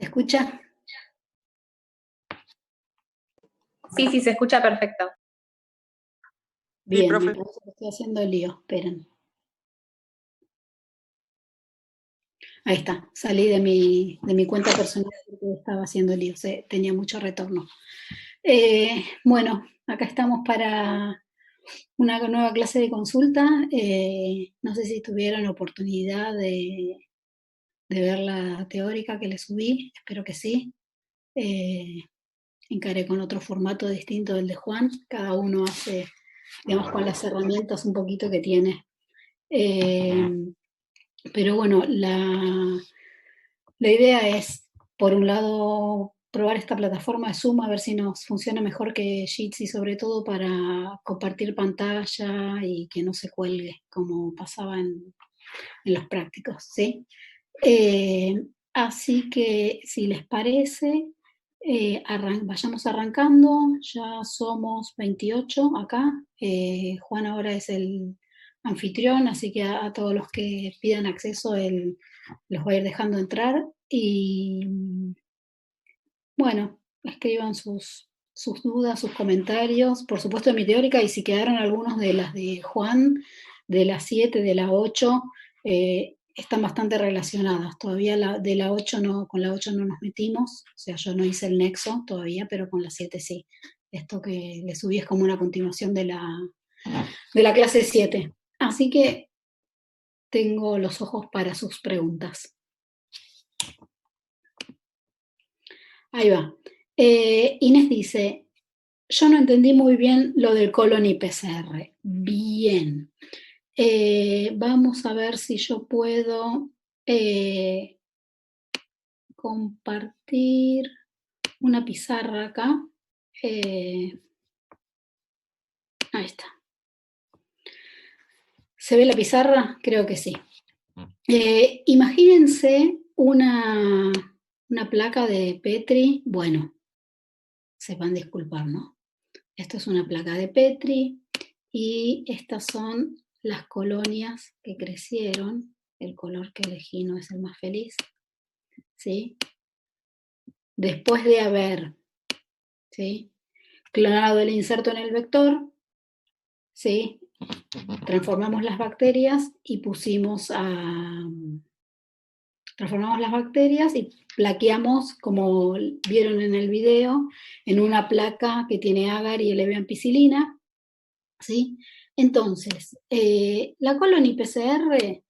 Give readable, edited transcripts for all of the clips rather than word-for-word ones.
¿Se escucha? Sí, sí, se escucha perfecto. Sí, Bien, me profe. parece que estoy haciendo lío. Esperen. Ahí está. Salí de mi cuenta personal porque estaba haciendo lío. Tenía mucho retorno. Bueno, acá estamos para una nueva clase de consulta. No sé si tuvieron oportunidad de ver la teórica que les subí. Espero que sí. Encaré con otro formato distinto del de Juan. Cada uno hace, digamos, con las herramientas un poquito que tiene. Pero bueno, la idea es, por un lado, probar esta plataforma de Zoom, a ver si nos funciona mejor que Jitsi, sobre todo para compartir pantalla y que no se cuelgue, como pasaba en los prácticos, ¿sí? Así que, si les parece, vayamos arrancando. Ya somos 28 acá. Juan ahora es el anfitrión, así que a todos los que pidan acceso, él los va a ir dejando entrar. Y bueno, escriban sus dudas, sus comentarios, por supuesto de mi teórica, y si quedaron algunos de las de Juan, de las 7, de la 8, están bastante relacionadas. Todavía de la 8 no, con la 8 no nos metimos, o sea, yo no hice el nexo todavía, pero con la 7 sí. Esto que le subí es como una continuación de la clase 7. Así que tengo los ojos para sus preguntas. Ahí va. Inés dice, yo no entendí muy bien lo del colon PCR. Bien. Vamos a ver si yo puedo compartir una pizarra acá. Ahí está. ¿Se ve la pizarra? Creo que sí. Imagínense una placa de Petri. Bueno, se van a disculpar, ¿no? Esto es una placa de Petri y estas son las colonias que crecieron. El color que elegí no es el más feliz, ¿sí? Después de haber, ¿sí?, clonado el inserto en el vector, ¿sí?, transformamos las bacterias y transformamos las bacterias y plaqueamos, como vieron en el video, en una placa que tiene agar y leveampicilina, ¿sí? Entonces, la colony PCR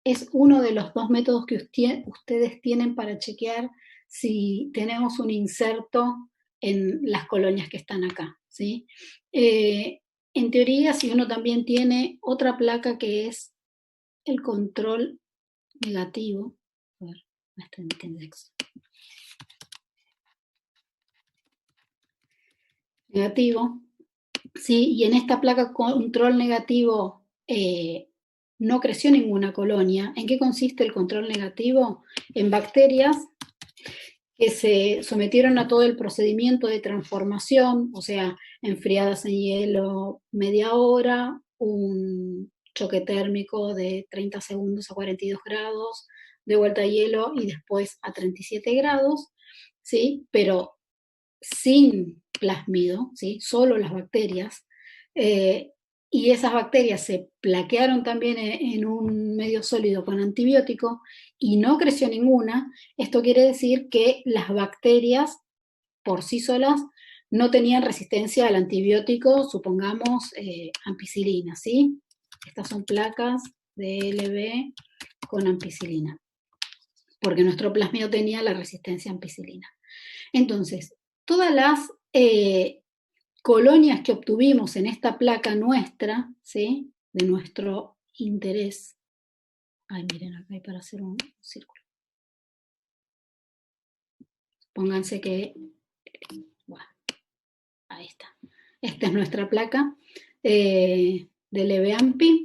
es uno de los dos métodos que ustedes tienen para chequear si tenemos un inserto en las colonias que están acá, ¿sí? En teoría, si uno también tiene otra placa que es el control negativo, a ver, está en index. Negativo, ¿sí? Y en esta placa control negativo no creció ninguna colonia. ¿En qué consiste el control negativo? En bacterias que se sometieron a todo el procedimiento de transformación, o sea, enfriadas en hielo media hora, un choque térmico de 30 segundos a 42 grados, de vuelta a hielo y después a 37 grados, ¿sí? Pero sin plásmido, ¿sí?, solo las bacterias, y esas bacterias se plaquearon también en un medio sólido con antibiótico y no creció ninguna. Esto quiere decir que las bacterias por sí solas no tenían resistencia al antibiótico, supongamos ampicilina, ¿sí? Estas son placas de LB con ampicilina, porque nuestro plásmido tenía la resistencia a ampicilina. Entonces, todas las colonias que obtuvimos en esta placa nuestra, ¿sí?, de nuestro interés. Ay, miren, acá hay para hacer un círculo. Pónganse que, bueno, ahí está. Esta es nuestra placa de LB-AMPI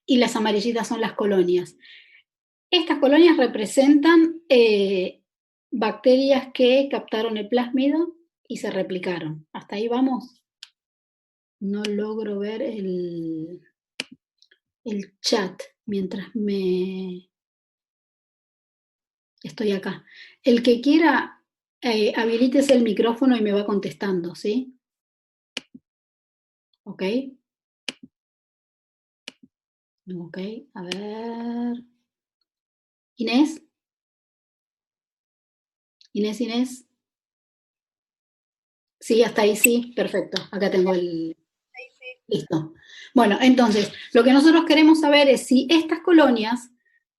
y las amarillitas son las colonias. Estas colonias representan bacterias que captaron el plásmido y se replicaron. ¿Hasta ahí vamos? No logro ver el chat mientras me... Estoy acá. El que quiera, habilítese el micrófono y me va contestando, ¿sí? ¿Ok? Ok, a ver. Inés. Inés. Sí, hasta ahí sí, perfecto. Acá tengo el... Listo. Bueno, entonces, lo que nosotros queremos saber es si estas colonias,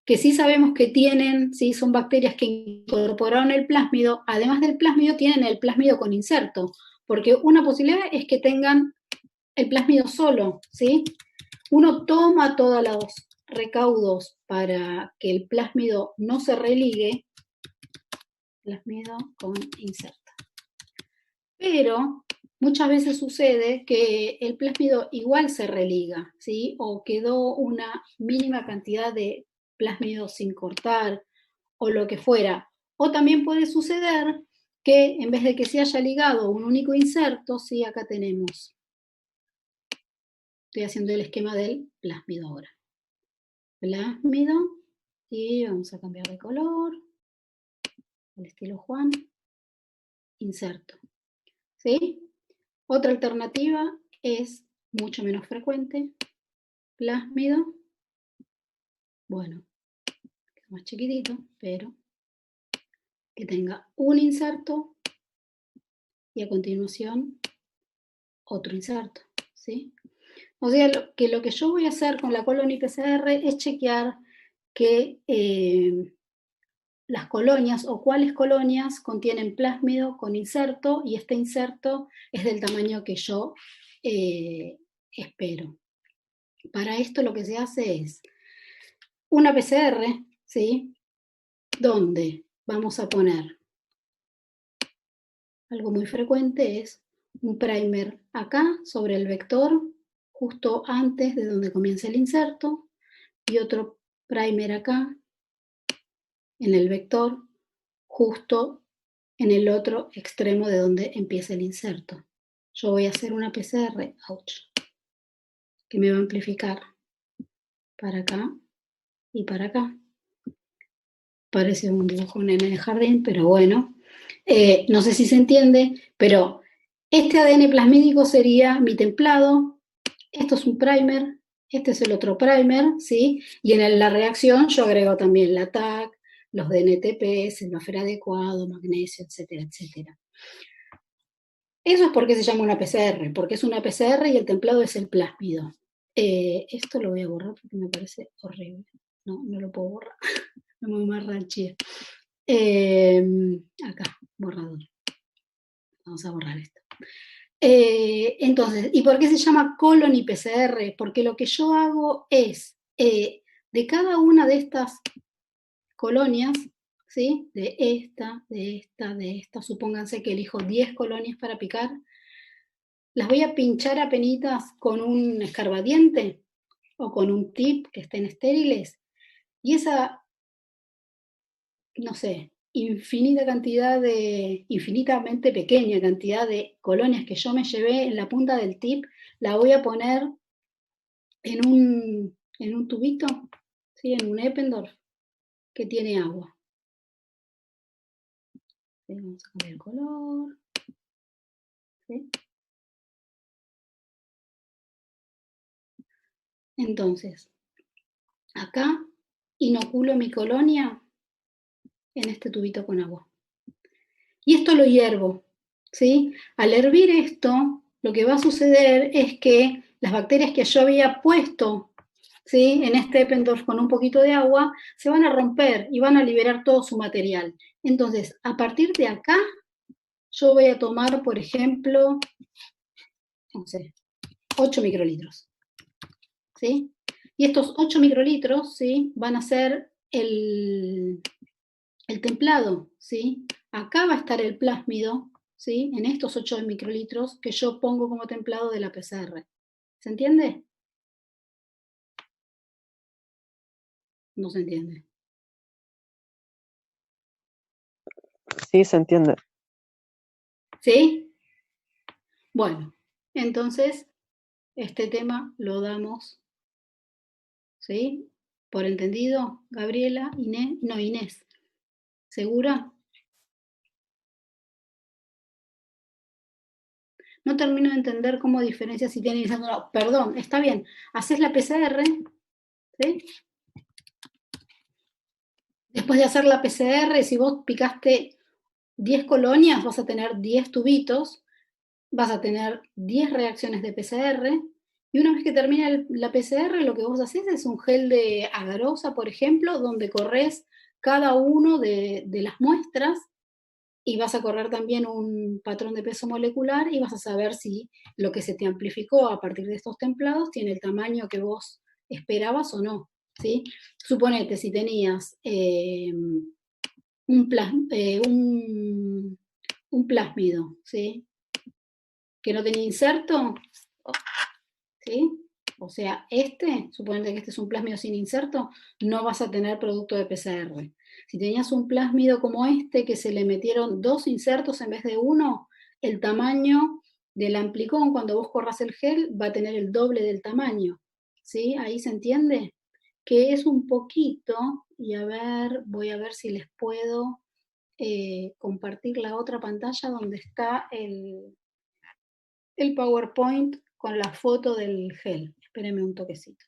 que sí sabemos que tienen, sí, son bacterias que incorporaron el plásmido, además del plásmido tienen el plásmido con inserto, porque una posibilidad es que tengan el plásmido solo, ¿sí? Uno toma todos los recaudos para que el plásmido no se religue, plásmido con inserto. Pero muchas veces sucede que el plásmido igual se religa, ¿sí? O quedó una mínima cantidad de plásmido sin cortar, o lo que fuera. O también puede suceder que en vez de que se haya ligado un único inserto, sí, acá tenemos. Estoy haciendo el esquema del plásmido ahora. Plásmido, y vamos a cambiar de color, al estilo Juan, inserto, ¿sí? Otra alternativa es mucho menos frecuente, plásmido, bueno, más chiquitito, pero que tenga un inserto y a continuación otro inserto, ¿sí? O sea, lo que yo voy a hacer con la Colony PCR es chequear que las colonias o cuáles colonias contienen plásmido con inserto y este inserto es del tamaño que yo espero. Para esto lo que se hace es una PCR, ¿sí? Donde vamos a poner, algo muy frecuente es un primer acá sobre el vector, justo antes de donde comienza el inserto, y otro primer acá en el vector, justo en el otro extremo de donde empieza el inserto. Yo voy a hacer una PCR, que me va a amplificar para acá y para acá. Parece un dibujo en el jardín, pero bueno. No sé si se entiende, pero este ADN plasmídico sería mi templado, esto es un primer, este es el otro primer, ¿sí? Y en la reacción yo agrego también la TAC, los DNTP, el buffer adecuado, magnesio, etcétera, etcétera. Eso es porque se llama una PCR, porque es una PCR y el templado es el plásmido. Esto lo voy a borrar porque me parece horrible. No lo puedo borrar. No me marranché. Acá, borrador. Vamos a borrar esto. Entonces, ¿y por qué se llama Colony PCR? Porque lo que yo hago es, de cada una de estas colonias, ¿sí? De esta, supónganse que elijo 10 colonias para picar, las voy a pinchar a penitas con un escarbadiente o con un tip que estén estériles, y esa, no sé, infinitamente pequeña cantidad de colonias que yo me llevé en la punta del tip, la voy a poner en un tubito, ¿sí? En un Eppendorf que tiene agua. Vamos a cambiar el color. ¿Sí? Entonces, acá inoculo mi colonia en este tubito con agua. Y esto lo hiervo, ¿sí? Al hervir esto, lo que va a suceder es que las bacterias que yo había puesto, ¿sí? En este Eppendorf con un poquito de agua, se van a romper y van a liberar todo su material. Entonces, a partir de acá, yo voy a tomar, por ejemplo, no sé, 8 microlitros, ¿sí? Y estos 8 microlitros, ¿sí? Van a ser el templado, ¿sí? Acá va a estar el plásmido, ¿sí? En estos 8 microlitros que yo pongo como templado de la PCR. ¿Se entiende? No se entiende. Sí, se entiende. ¿Sí? Bueno, entonces este tema lo damos, ¿sí? Por entendido, Gabriela, Inés. ¿Segura? No termino de entender cómo diferencia si tiene inserto o no. Perdón, está bien. Haces la PCR, ¿sí? Después de hacer la PCR, si vos picaste 10 colonias, vas a tener 10 tubitos, vas a tener 10 reacciones de PCR, y una vez que termina la PCR, lo que vos haces es un gel de agarosa, por ejemplo, donde corres cada uno de las muestras, y vas a correr también un patrón de peso molecular y vas a saber si lo que se te amplificó a partir de estos templados tiene el tamaño que vos esperabas o no, ¿sí? Suponete, si tenías un plásmido, ¿sí? Que no tenía inserto, ¿sí? O sea, suponete que este es un plásmido sin inserto, no vas a tener producto de PCR. Si tenías un plásmido como este, que se le metieron 2 insertos en vez de 1, el tamaño del amplicón, cuando vos corras el gel, va a tener el doble del tamaño, ¿sí? Ahí se entiende que es un poquito, y a ver, voy a ver si les puedo compartir la otra pantalla donde está el PowerPoint con la foto del gel. Espérenme un toquecito.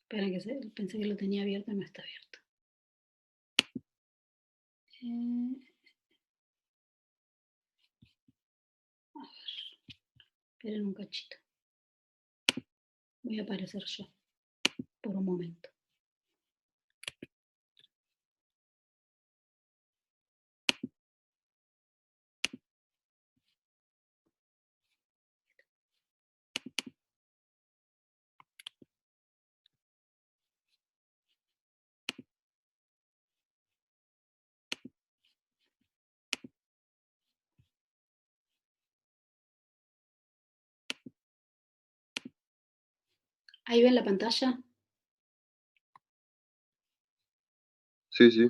Esperen que pensé que lo tenía abierto y no está abierto. A ver, esperen un cachito. Voy a aparecer yo por un momento. ¿Ahí ven la pantalla? Sí, sí.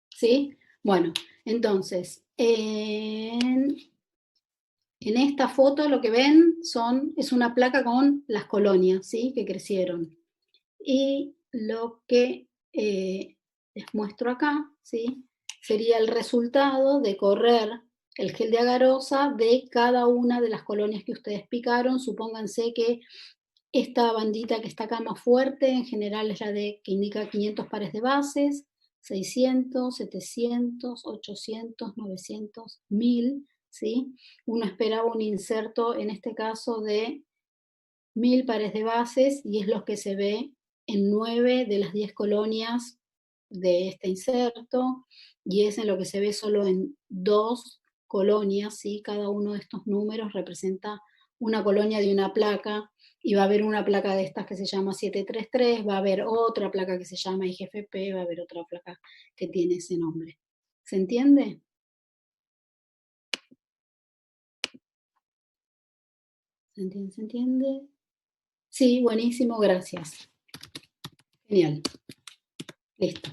¿Sí? Bueno, entonces, en esta foto lo que ven es una placa con las colonias, ¿sí? Que crecieron. Y lo que les muestro acá, ¿sí? Sería el resultado de correr el gel de agarosa de cada una de las colonias que ustedes picaron. Supónganse que esta bandita que está acá más fuerte, en general es la que indica 500 pares de bases, 600, 700, 800, 900, 1000, ¿sí? Uno esperaba un inserto, en este caso, de 1000 pares de bases, y es lo que se ve en 9 de las 10 colonias de este inserto, y es en lo que se ve solo en 2 colonias, ¿sí? Cada uno de estos números representa una colonia de una placa, y va a haber una placa de estas que se llama 733, va a haber otra placa que se llama IGFP, va a haber otra placa que tiene ese nombre. ¿Se entiende? ¿Se entiende? ¿Se entiende? Sí, buenísimo, gracias. Genial. Listo.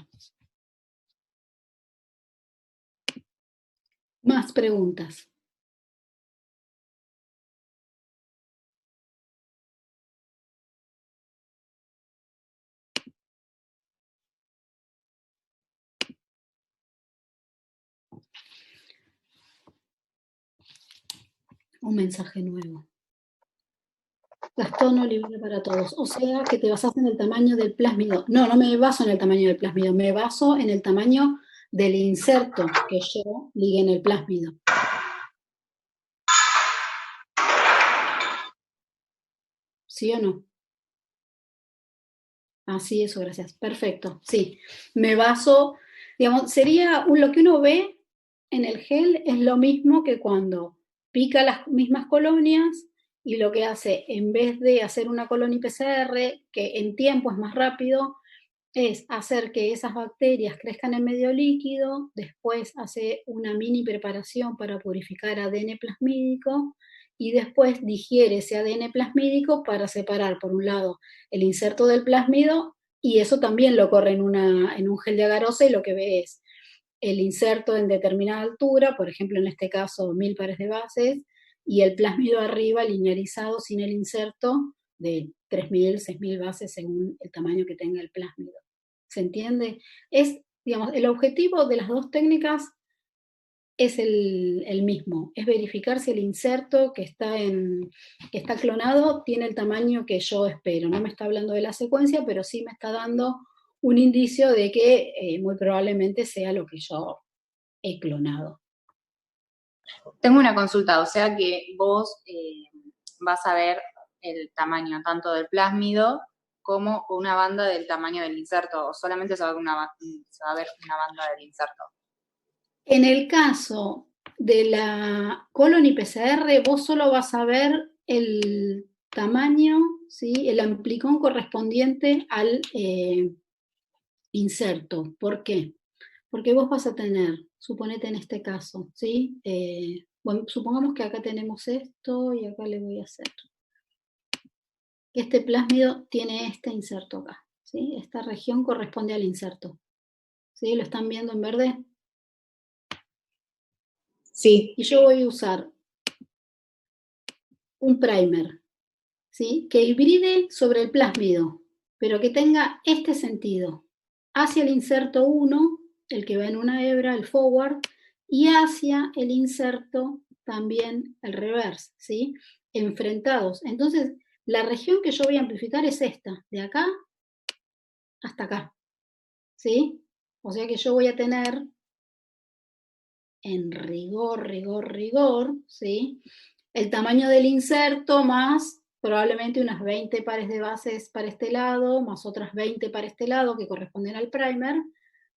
Más preguntas. Un mensaje nuevo. Gastón Oliveira para todos. O sea, que te basas en el tamaño del plásmido. No, no me baso en el tamaño del plásmido, me baso en el tamaño del inserto que yo ligué en el plásmido. ¿Sí o no? Ah, sí, eso, gracias. Perfecto, sí. Me baso, digamos, sería lo que uno ve en el gel es lo mismo que cuando pica las mismas colonias, y lo que hace, en vez de hacer una colonia PCR, que en tiempo es más rápido, es hacer que esas bacterias crezcan en medio líquido, después hace una mini preparación para purificar ADN plasmídico, y después digiere ese ADN plasmídico para separar, por un lado, el inserto del plásmido, y eso también lo corre en un gel de agarosa, y lo que ve es el inserto en determinada altura, por ejemplo, en este caso 1000 pares de bases, y el plásmido arriba linearizado sin el inserto de 3000, 6000 bases según el tamaño que tenga el plásmido. ¿Se entiende? Es, digamos, el objetivo de las dos técnicas es el mismo, es verificar si el inserto que está clonado tiene el tamaño que yo espero. No me está hablando de la secuencia, pero sí me está dando un indicio de que muy probablemente sea lo que yo he clonado. Tengo una consulta, o sea que vos vas a ver el tamaño tanto del plásmido como una banda del tamaño del inserto, o solamente se va a ver una banda del inserto. En el caso de la Colony PCR, vos solo vas a ver el tamaño, ¿sí? El amplicón correspondiente al inserto. ¿Por qué? Porque vos vas a tener, suponete en este caso, ¿sí? Bueno, supongamos que acá tenemos esto y acá le voy a hacer. Este plásmido tiene este inserto acá, ¿sí? Esta región corresponde al inserto. ¿Sí? ¿Lo están viendo en verde? Sí. Y yo voy a usar un primer, ¿sí? Que hibride sobre el plásmido, pero que tenga este sentido. Hacia el inserto 1, el que va en una hebra, el forward, y hacia el inserto también el reverse, ¿sí? Enfrentados. Entonces, la región que yo voy a amplificar es esta, de acá hasta acá, ¿sí? O sea que yo voy a tener, en rigor, ¿sí? El tamaño del inserto más probablemente unas 20 pares de bases para este lado, más otras 20 para este lado que corresponden al primer,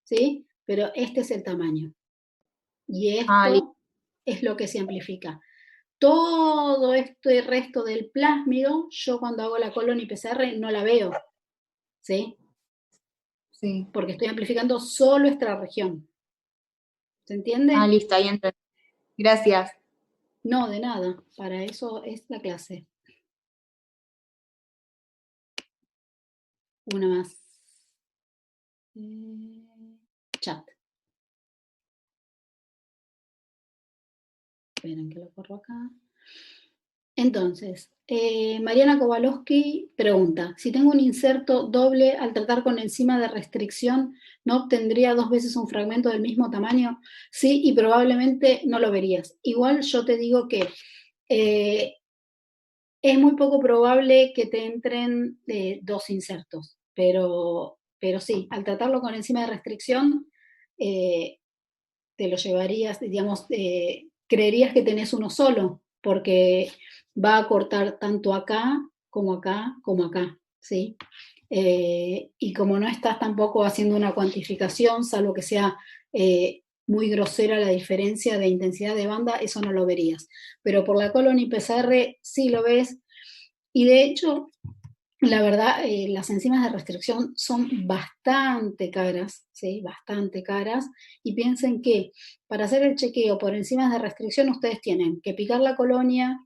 ¿sí? Pero este es el tamaño. Y esto es lo que se amplifica. Todo este resto del plásmido, yo cuando hago la Colony PCR no la veo, ¿sí? Sí. Porque estoy amplificando solo esta región. ¿Se entiende? Listo, ahí entendí. Gracias. No, de nada. Para eso es la clase. Una más. Chat. Esperen que lo corro acá. Entonces, Mariana Kowalowski pregunta, si tengo un inserto doble al tratar con enzima de restricción, ¿no obtendría 2 veces un fragmento del mismo tamaño? Sí, y probablemente no lo verías. Igual yo te digo que es muy poco probable que te entren 2 insertos, pero sí, al tratarlo con enzima de restricción, te lo llevarías, digamos, creerías que tenés uno solo, porque va a cortar tanto acá, como acá, como acá, ¿sí? Y como no estás tampoco haciendo una cuantificación, salvo que sea muy grosera la diferencia de intensidad de banda, eso no lo verías. Pero por la Colony PCR sí lo ves, y de hecho, la verdad, las enzimas de restricción son bastante caras, ¿sí? Bastante caras, y piensen que para hacer el chequeo por enzimas de restricción ustedes tienen que picar la colonia,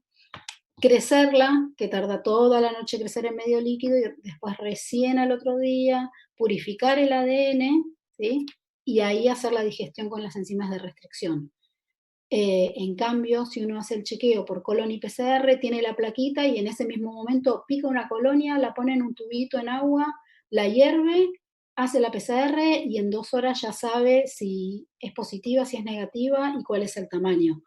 crecerla, que tarda toda la noche crecer en medio líquido, y después recién al otro día purificar el ADN, ¿sí? Y ahí hacer la digestión con las enzimas de restricción. En cambio, si uno hace el chequeo por Colony PCR, tiene la plaquita y en ese mismo momento pica una colonia, la pone en un tubito en agua, la hierve, hace la PCR y en 2 horas ya sabe si es positiva, si es negativa y cuál es el tamaño.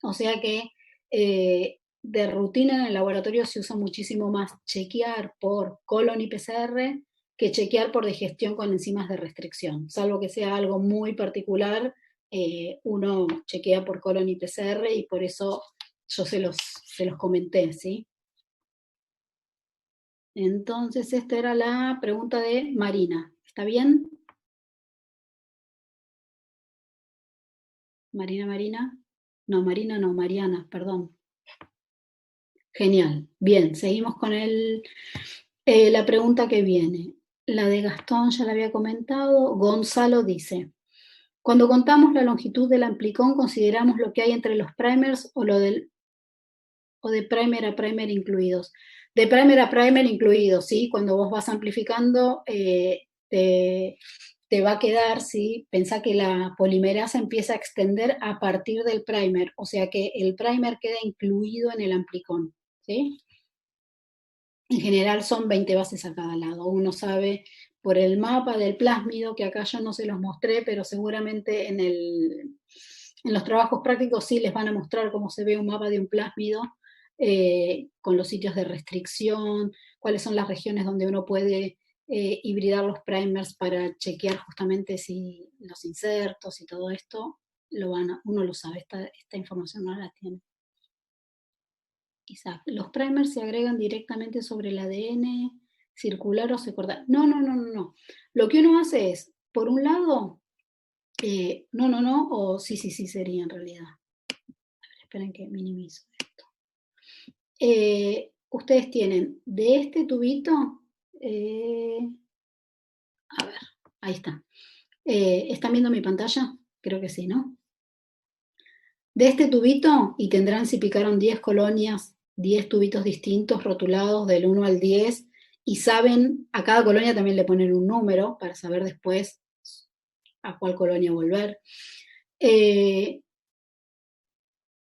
O sea que de rutina en el laboratorio se usa muchísimo más chequear por Colony PCR que chequear por digestión con enzimas de restricción, salvo que sea algo muy particular. Uno chequea por Colony PCR y por eso yo se los comenté, ¿sí? Entonces, esta era la pregunta de Marina. ¿Está bien? Marina. No, Marina no, Mariana, perdón. Genial. Bien, seguimos con la pregunta que viene. La de Gastón ya la había comentado. Gonzalo dice, cuando contamos la longitud del amplicón, ¿consideramos lo que hay entre los primers o de primer a primer incluidos? De primer a primer incluidos, ¿sí? Cuando vos vas amplificando, te te va a quedar, ¿sí? Pensá que la polimerasa empieza a extender a partir del primer, o sea que el primer queda incluido en el amplicón, ¿sí? En general son 20 bases a cada lado. Uno sabe por el mapa del plásmido, que acá yo no se los mostré, pero seguramente en los trabajos prácticos sí les van a mostrar cómo se ve un mapa de un plásmido, con los sitios de restricción, cuáles son las regiones donde uno puede hibridar los primers para chequear justamente si los insertos y todo esto, uno lo sabe, esta información no la tiene. Isaac, los primers se agregan directamente sobre el ADN circular o se corta. No, no, no, no, no. Lo que uno hace es, por un lado, no, no, no, o sí, sí, sí sería en realidad. A ver, esperen que minimizo esto. Ustedes tienen de este tubito, a ver, ahí está. ¿Están viendo mi pantalla? Creo que sí, ¿no? De este tubito, y tendrán si picaron 10 colonias, 10 tubitos distintos rotulados del 1 al 10, y saben, a cada colonia también le ponen un número para saber después a cuál colonia volver.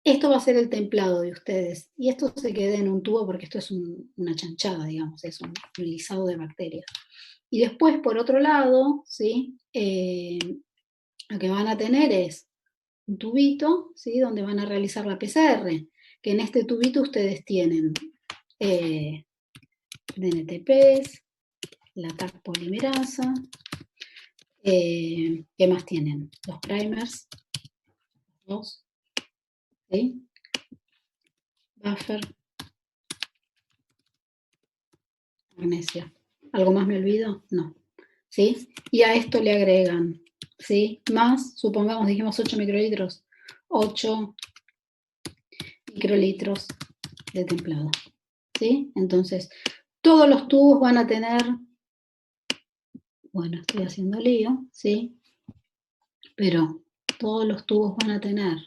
Esto va a ser el templado de ustedes, y esto se queda en un tubo porque esto es una chanchada, digamos, es un lisado de bacterias. Y después, por otro lado, ¿sí? Lo que van a tener es un tubito, ¿sí? Donde van a realizar la PCR, que en este tubito ustedes tienen DNTPs, la TAC polimerasa, ¿qué más tienen? Los primers, dos, ¿sí? Buffer, magnesio. ¿Algo más me olvido? No. ¿Sí? Y a esto le agregan, ¿sí? Más, supongamos, dijimos 8 microlitros, 8 microlitros de templado, ¿sí? Entonces, todos los tubos van a tener, bueno, estoy haciendo lío, ¿sí? Pero todos los tubos van a tener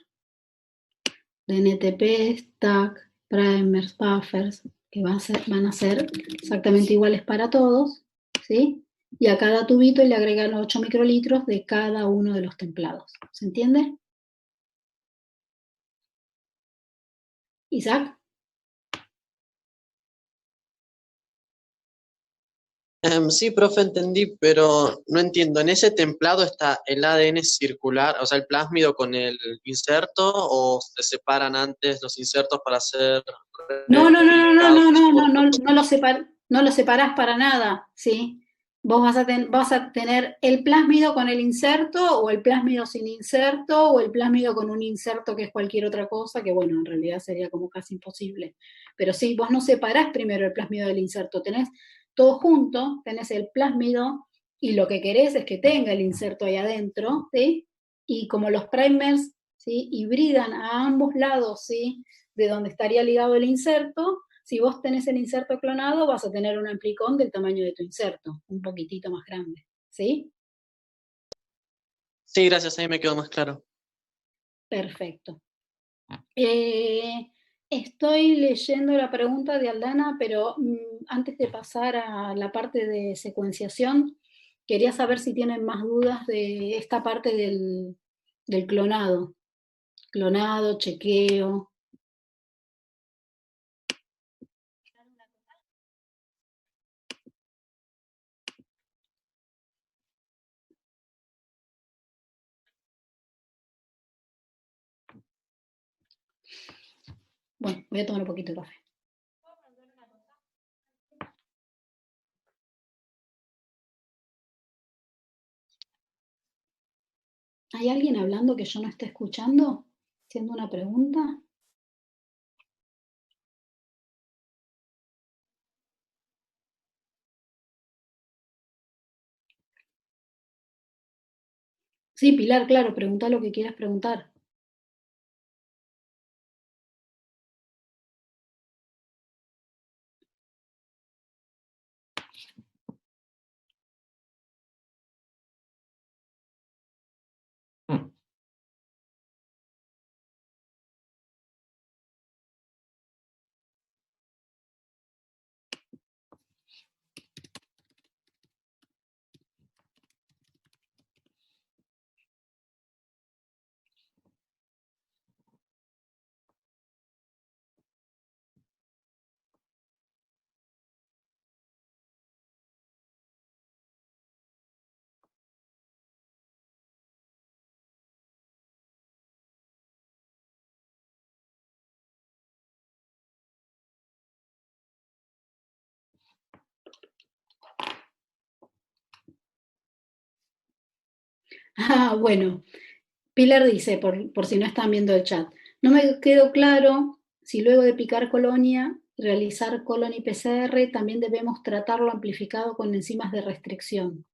DNTP, TAC, primers, buffers, que van a ser exactamente iguales para todos, ¿sí? Y a cada tubito le agregan 8 microlitros de cada uno de los templados. ¿Se entiende? Isaac. Sí, profe, entendí, pero no entiendo. ¿En ese templado está el ADN circular, o sea, el plásmido con el inserto, o se separan antes los insertos para hacer No, no, no, no, no, replicados? no, no, no, no, no lo separás para nada, ¿sí? Vos vas a tener el plásmido con el inserto, o el plásmido sin inserto, o el plásmido con un inserto que es cualquier otra cosa, que bueno, en realidad sería como casi imposible. Pero sí, vos no separás primero el plásmido del inserto, tenés todo junto, tenés el plásmido, y lo que querés es que tenga el inserto ahí adentro, ¿sí? Y como los primers, ¿sí? Hibridan a ambos lados, ¿sí? De donde estaría ligado el inserto, si vos tenés el inserto clonado, vas a tener un amplicón del tamaño de tu inserto, un poquitito más grande, ¿sí? Sí, gracias, ahí me quedó más claro. Perfecto. Estoy leyendo la pregunta de Aldana, pero antes de pasar a la parte de secuenciación, quería saber si tienen más dudas de esta parte del clonado. Clonado, chequeo. Bueno, voy a tomar un poquito de café. ¿Hay alguien hablando que yo no esté escuchando? ¿Haciendo una pregunta? Sí, Pilar, claro, pregunta lo que quieras preguntar. Ah, bueno, Pilar dice, por si no están viendo el chat, no me quedó claro si luego de picar colonia, realizar colon y PCR, también debemos tratarlo amplificado con enzimas de restricción.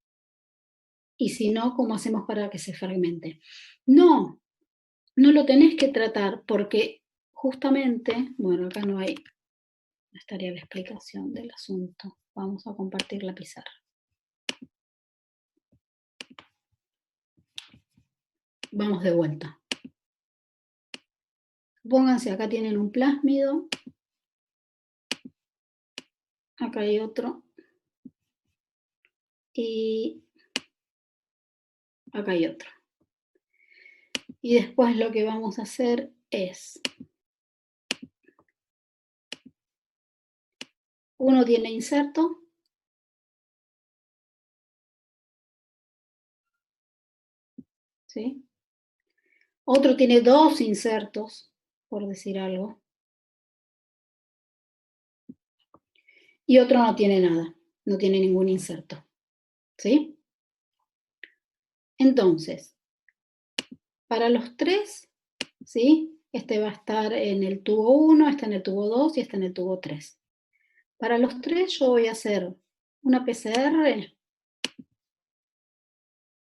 Y si no, ¿cómo hacemos para que se fragmente? No, no lo tenés que tratar porque justamente, bueno, acá no estaría la explicación del asunto. Vamos a compartir la pizarra. Vamos de vuelta. Pónganse, acá tienen un plásmido. Acá hay otro. Y acá hay otro. Y después lo que vamos a hacer es, uno tiene inserto, ¿sí? Otro tiene dos insertos, por decir algo. Y otro no tiene nada, no tiene ningún inserto, ¿sí? Entonces, para los tres, ¿sí? Este va a estar en el tubo 1, este en el tubo 2 y este en el tubo 3. Para los tres yo voy a hacer una PCR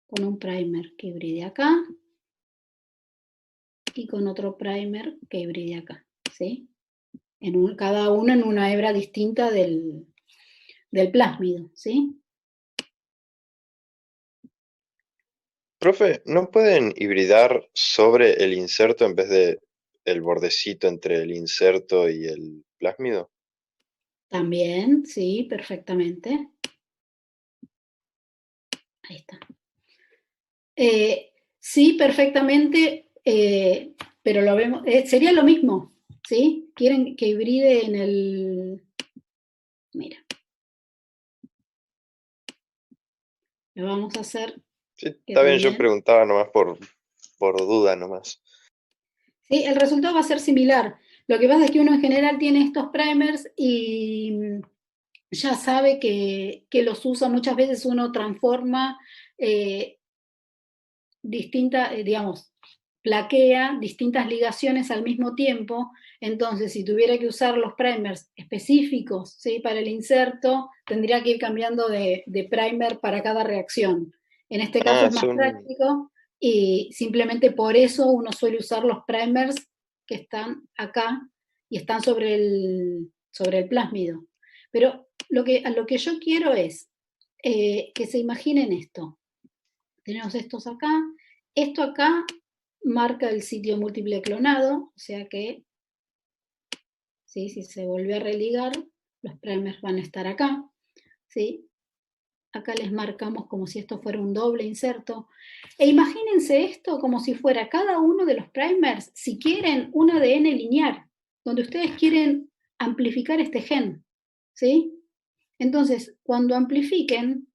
con un primer que hibride acá y con otro primer que hibride acá, ¿sí? Cada uno en una hebra distinta del plásmido, ¿sí? Profe, ¿no pueden hibridar sobre el inserto en vez de el bordecito entre el inserto y el plásmido? También, sí, perfectamente. Ahí está. Sí, perfectamente, pero lo vemos, sería lo mismo, ¿sí? Quieren que hibride en el... Mira, lo vamos a hacer Sí, que está bien, yo también... preguntaba nomás por duda nomás. Sí, el resultado va a ser similar. Lo que pasa es que uno en general tiene estos primers y ya sabe que los usa, muchas veces uno transforma digamos, plaquea distintas ligaciones al mismo tiempo. Entonces, si tuviera que usar los primers específicos, ¿sí? Para el inserto, tendría que ir cambiando de primer para cada reacción. En este caso Ah, es más práctico y simplemente por eso uno suele usar los primers que están acá y están sobre el plásmido. Pero a lo que yo quiero es que se imaginen esto. Tenemos estos acá. Esto acá marca el sitio múltiple clonado, o sea que ¿sí? Si se vuelve a religar, los primers van a estar acá. ¿Sí? Acá les marcamos como si esto fuera un doble inserto. E imagínense esto como si fuera cada uno de los primers, si quieren, un ADN lineal, donde ustedes quieren amplificar este gen. ¿Sí? Entonces, cuando amplifiquen,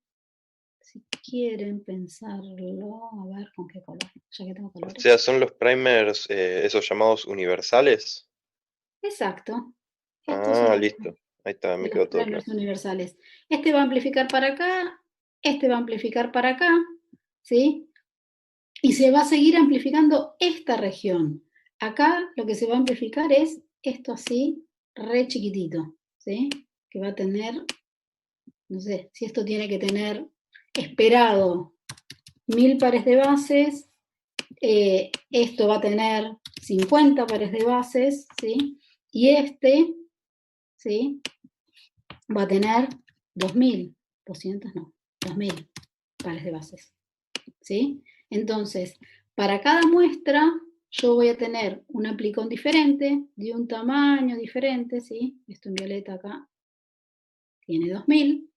si quieren pensarlo, a ver con qué color, ya que tengo o colores. sea, son los primers, esos llamados universales. Exacto. Estos son Ah, los listo. Ahí está, de me los quedó todo primers claro. universales. Este va a amplificar para acá, este va a amplificar para acá, ¿sí? Y se va a seguir amplificando esta región. Acá lo que se va a amplificar es esto así, re chiquitito, ¿sí? Que va a tener, no sé, si esto tiene que tener esperado 1000 pares de bases, esto va a tener 50 pares de bases, ¿sí? Y este, ¿sí? Va a tener 2000, 200 no, 2000 pares de bases, ¿sí? Entonces, para cada muestra, yo voy a tener un amplicón diferente, de un tamaño diferente, ¿sí? Esto en violeta acá tiene 2000.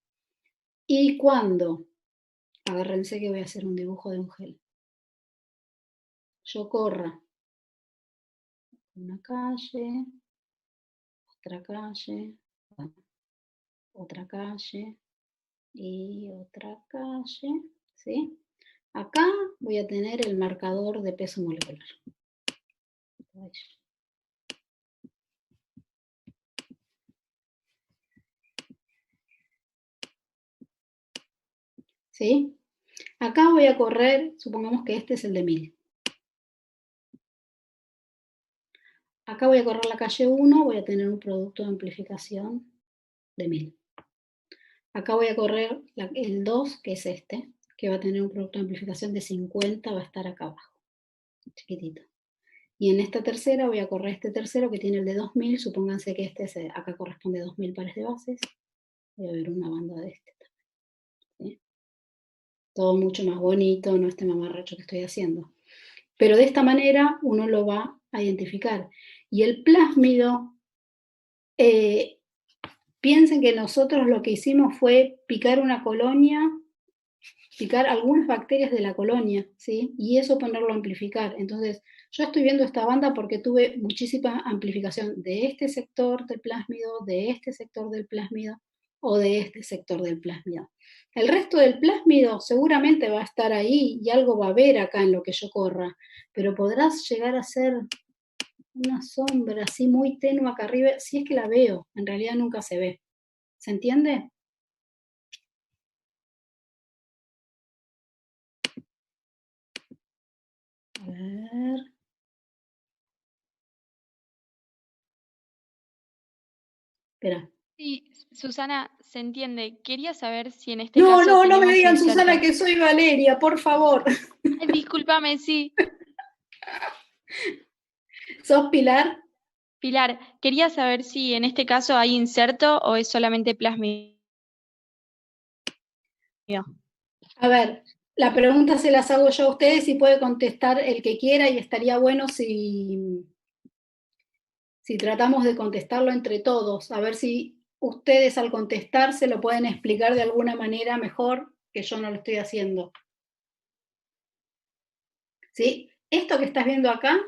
Y cuando, agárrense que voy a hacer un dibujo de un gel, yo corra una calle, otra calle, otra calle y otra calle, ¿sí? Acá voy a tener el marcador de peso molecular. ¿Sí? Acá voy a correr, supongamos que este es el de 1000. Acá voy a correr la calle 1, voy a tener un producto de amplificación de 1000. Acá voy a correr el 2, que es este, que va a tener un producto de amplificación de 50, va a estar acá abajo, chiquitito. Y en esta tercera voy a correr este tercero que tiene el de 2000, supónganse que este acá corresponde a 2000 pares de bases. Voy a ver una banda de este también. ¿Sí? Todo mucho más bonito, no este mamarracho que estoy haciendo. Pero de esta manera uno lo va a identificar. Y el plásmido, piensen que nosotros lo que hicimos fue picar una colonia, picar algunas bacterias de la colonia, ¿sí? Y eso ponerlo a amplificar. Entonces, yo estoy viendo esta banda porque tuve muchísima amplificación de este sector del plásmido, de este sector del plásmido o de este sector del plásmido. El resto del plásmido seguramente va a estar ahí y algo va a haber acá en lo que yo corra, pero podrás llegar a ser una sombra así muy tenue acá arriba, si es que la veo, en realidad nunca se ve. ¿Se entiende? A ver. Espera. Sí, Susana, se entiende. Quería saber si en este No, caso no, no me tenemos digan, Susana, insertos. que soy Valeria, por favor. Ay, discúlpame, sí. ¿Sos Pilar? Pilar, quería saber si en este caso hay inserto o es solamente plásmido. A ver, la pregunta se las hago yo a ustedes y puede contestar el que quiera y estaría bueno si tratamos de contestarlo entre todos, a ver si ustedes al contestar se lo pueden explicar de alguna manera mejor que yo no lo estoy haciendo. ¿Sí? Esto que estás viendo acá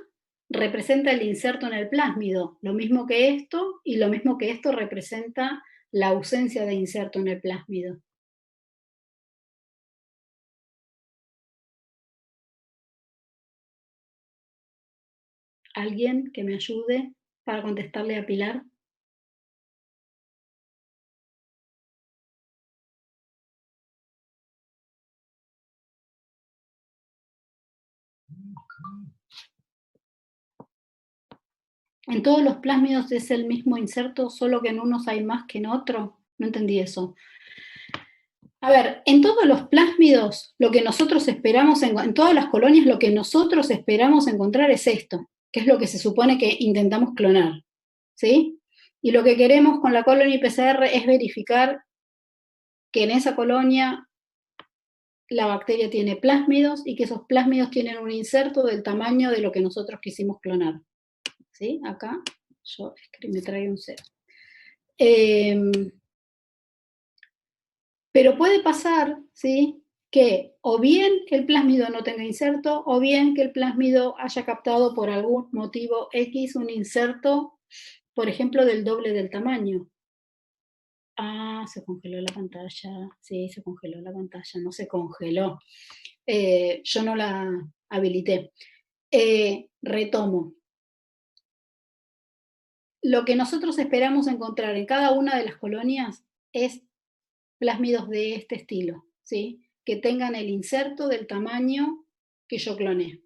representa el inserto en el plásmido, lo mismo que esto, y lo mismo que esto representa la ausencia de inserto en el plásmido. ¿Alguien que me ayude para contestarle a Pilar? ¿En todos los plásmidos es el mismo inserto, solo que en unos hay más que en otros? No entendí eso. A ver, en todos los plásmidos, lo que nosotros esperamos, en todas las colonias, lo que nosotros esperamos encontrar es esto, que es lo que se supone que intentamos clonar, ¿sí? Y lo que queremos con la colonia PCR es verificar que en esa colonia la bacteria tiene plásmidos y que esos plásmidos tienen un inserto del tamaño de lo que nosotros quisimos clonar. ¿Sí? Acá yo me traigo un 0. Pero puede pasar, ¿sí?, que o bien el plásmido no tenga inserto, o bien que el plásmido haya captado por algún motivo X un inserto, por ejemplo, del doble del tamaño. Ah, se congeló la pantalla. Sí, se congeló la pantalla, no se congeló. Yo no la habilité. Retomo. Lo que nosotros esperamos encontrar en cada una de las colonias es plásmidos de este estilo, ¿sí?, que tengan el inserto del tamaño que yo cloné.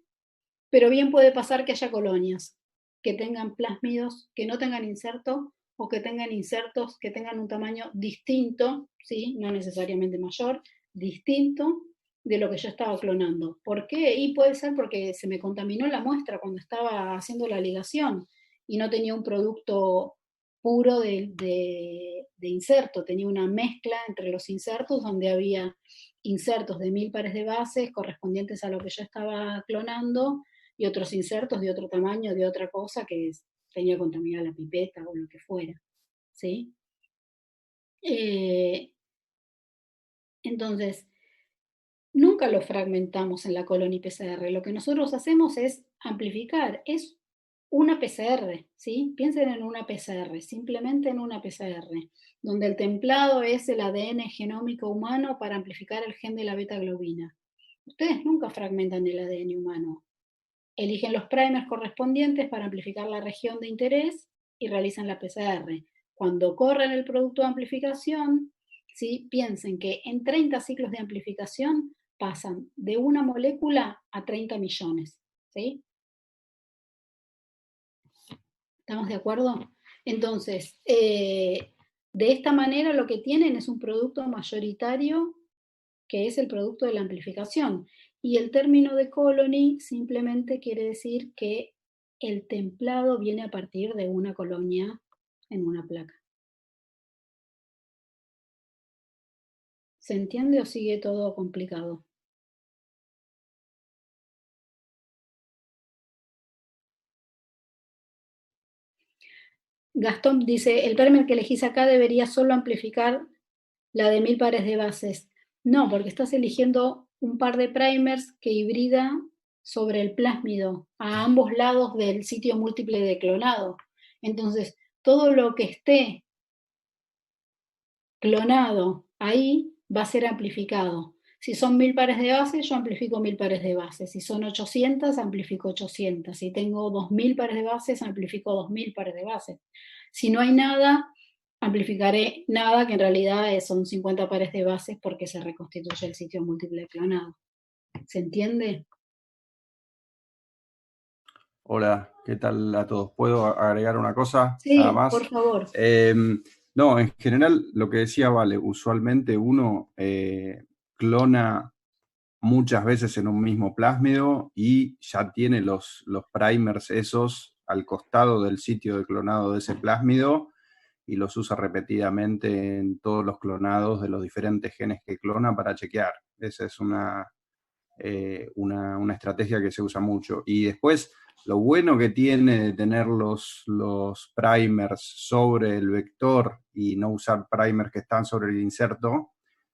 Pero bien puede pasar que haya colonias que tengan plásmidos que no tengan inserto o que tengan insertos que tengan un tamaño distinto, ¿sí?, no necesariamente mayor, distinto de lo que yo estaba clonando. ¿Por qué? Y puede ser porque se me contaminó la muestra cuando estaba haciendo la ligación y no tenía un producto puro de inserto, tenía una mezcla entre los insertos donde había insertos de 1000 pares de bases correspondientes a lo que yo estaba clonando y otros insertos de otro tamaño, de otra cosa que tenía contaminada la pipeta o lo que fuera, ¿sí? Entonces, nunca lo fragmentamos en la colonia PCR. Lo que nosotros hacemos es amplificar. Es una PCR, ¿sí? Piensen en una PCR, simplemente en una PCR, donde el templado es el ADN genómico humano para amplificar el gen de la beta-globina. Ustedes nunca fragmentan el ADN humano. Eligen los primers correspondientes para amplificar la región de interés y realizan la PCR. Cuando corren el producto de amplificación, ¿sí?, piensen que en 30 ciclos de amplificación pasan de una molécula a 30 millones, ¿sí? ¿Estamos de acuerdo? Entonces, de esta manera lo que tienen es un producto mayoritario que es el producto de la amplificación. Y el término de colony simplemente quiere decir que el templado viene a partir de una colonia en una placa. ¿Se entiende o sigue todo complicado? Gastón dice, el primer que elegís acá debería solo amplificar la de 1000 pares de bases. No, porque estás eligiendo un par de primers que hibrida sobre el plásmido a ambos lados del sitio múltiple de clonado. Entonces, todo lo que esté clonado ahí va a ser amplificado. Si son 1000 pares de bases, yo amplifico 1000 pares de bases. Si son 800, amplifico 800. Si tengo 2000 pares de bases, amplifico 2000 pares de bases. Si no hay nada, amplificaré nada, que en realidad son 50 pares de bases porque se reconstituye el sitio múltiple clonado. ¿Se entiende? Hola, ¿qué tal a todos? ¿Puedo agregar una cosa? Sí, Nada más. por favor. No, en general lo que decía Vale, usualmente uno clona muchas veces en un mismo plásmido y ya tiene los primers esos al costado del sitio de clonado de ese plásmido y los usa repetidamente en todos los clonados de los diferentes genes que clona para chequear. Esa es una estrategia que se usa mucho. Y después, lo bueno que tiene de tener los primers sobre el vector y no usar primers que están sobre el inserto,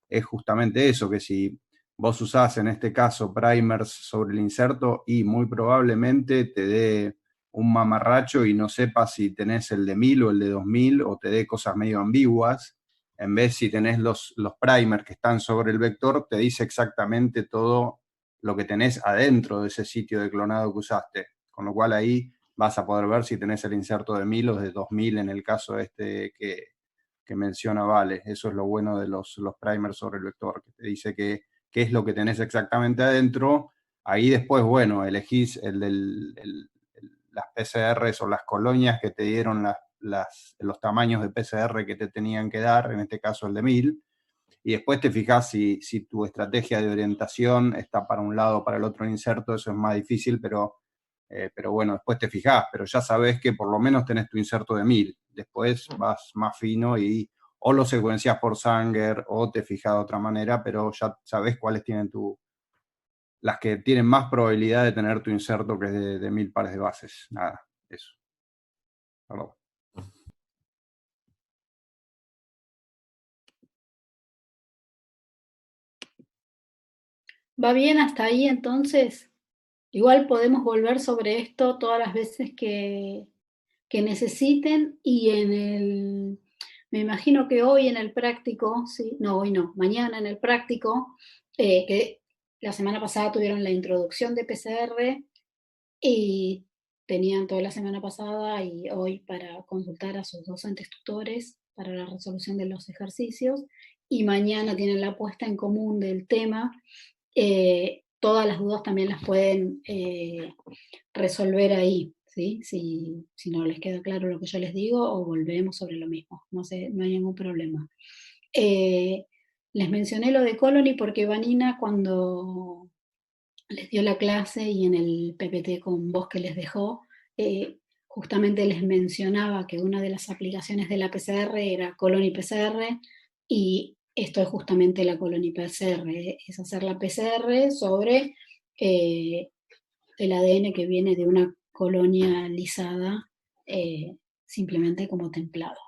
es justamente eso, que si vos usás en este caso primers sobre el inserto y muy probablemente te dé un mamarracho y no sepas si tenés el de 1000 o el de 2000 o te dé cosas medio ambiguas. En vez si tenés los primers que están sobre el vector, te dice exactamente todo lo que tenés adentro de ese sitio de clonado que usaste. Con lo cual ahí vas a poder ver si tenés el inserto de 1000 o de 2000 en el caso este que menciona Vale. Eso es lo bueno de los primers sobre el vector, que te dice qué es lo que tenés exactamente adentro. Ahí después, bueno, elegís las PCRs o las colonias que te dieron los tamaños de PCR que te tenían que dar, en este caso el de 1000, y después te fijas si tu estrategia de orientación está para un lado o para el otro inserto. Eso es más difícil, pero bueno, después te fijas, pero ya sabes que por lo menos tenés tu inserto de 1000. Después vas más fino y o lo secuencias por Sanger o te fijas de otra manera, pero ya sabes cuáles tienen las que tienen más probabilidad de tener tu inserto, que es de 1000 pares de bases. Nada, eso. Perdón. ¿Va bien hasta ahí entonces? Igual podemos volver sobre esto todas las veces que necesiten y me imagino que hoy en el práctico, ¿sí? No, hoy no, mañana en el práctico, que la semana pasada tuvieron la introducción de PCR y tenían toda la semana pasada y hoy para consultar a sus docentes tutores para la resolución de los ejercicios, y mañana tienen la puesta en común del tema. Todas las dudas también las pueden resolver ahí, ¿sí? Si no les queda claro lo que yo les digo, o volvemos sobre lo mismo, no hay ningún problema. Les mencioné lo de Colony porque Vanina, cuando les dio la clase y en el PPT con voz que les dejó, justamente les mencionaba que una de las aplicaciones de la PCR era Colony PCR, y esto es justamente la Colony PCR, es hacer la PCR sobre el ADN que viene de una colonia lisada, simplemente como templado.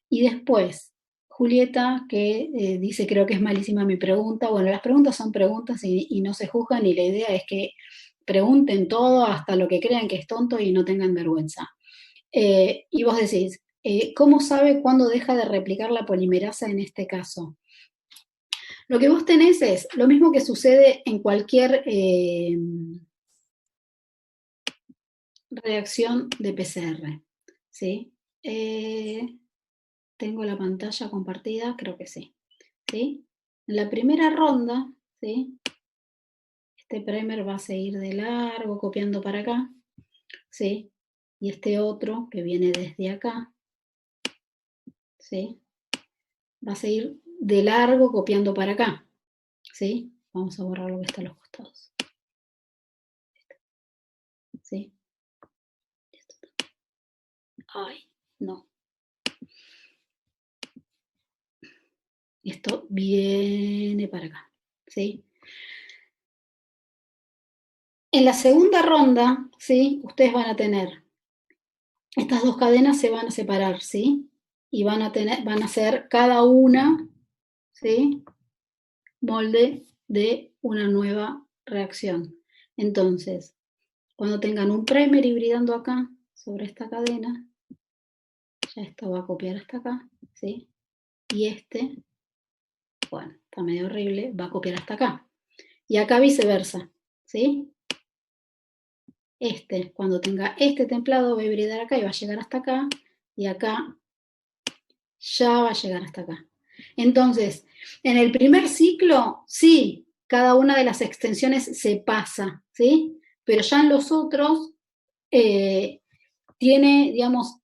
Y después, Julieta, que dice, creo que es malísima mi pregunta. Bueno, las preguntas son preguntas y no se juzgan, y la idea es que pregunten todo, hasta lo que crean que es tonto, y no tengan vergüenza. Y vos decís, ¿cómo sabe cuándo deja de replicar la polimerasa en este caso? Lo que vos tenés es lo mismo que sucede en cualquier reacción de PCR, ¿sí? Tengo la pantalla compartida, creo que sí. ¿Sí? En la primera ronda, ¿sí? Este primer va a seguir de largo, copiando para acá, ¿sí? Y este otro, que viene desde acá, ¿sí? Va a seguir de largo, copiando para acá, ¿sí? Vamos a borrar lo que está a los costados. ¿Sí? Ay, no. Esto viene para acá, ¿sí? En la segunda ronda, ¿sí? Ustedes van a tener, estas dos cadenas se van a separar, ¿sí? Y van a ser cada una, ¿sí? Molde de una nueva reacción. Entonces, cuando tengan un primer hibridando acá, sobre esta cadena, ya esto va a copiar hasta acá, ¿sí? Y este, bueno, está medio horrible, va a copiar hasta acá. Y acá viceversa, ¿sí? Este, cuando tenga este templado, va a hibridar acá y va a llegar hasta acá, y acá ya va a llegar hasta acá. Entonces, en el primer ciclo, sí, cada una de las extensiones se pasa, ¿sí? Pero ya en los otros, tiene, digamos,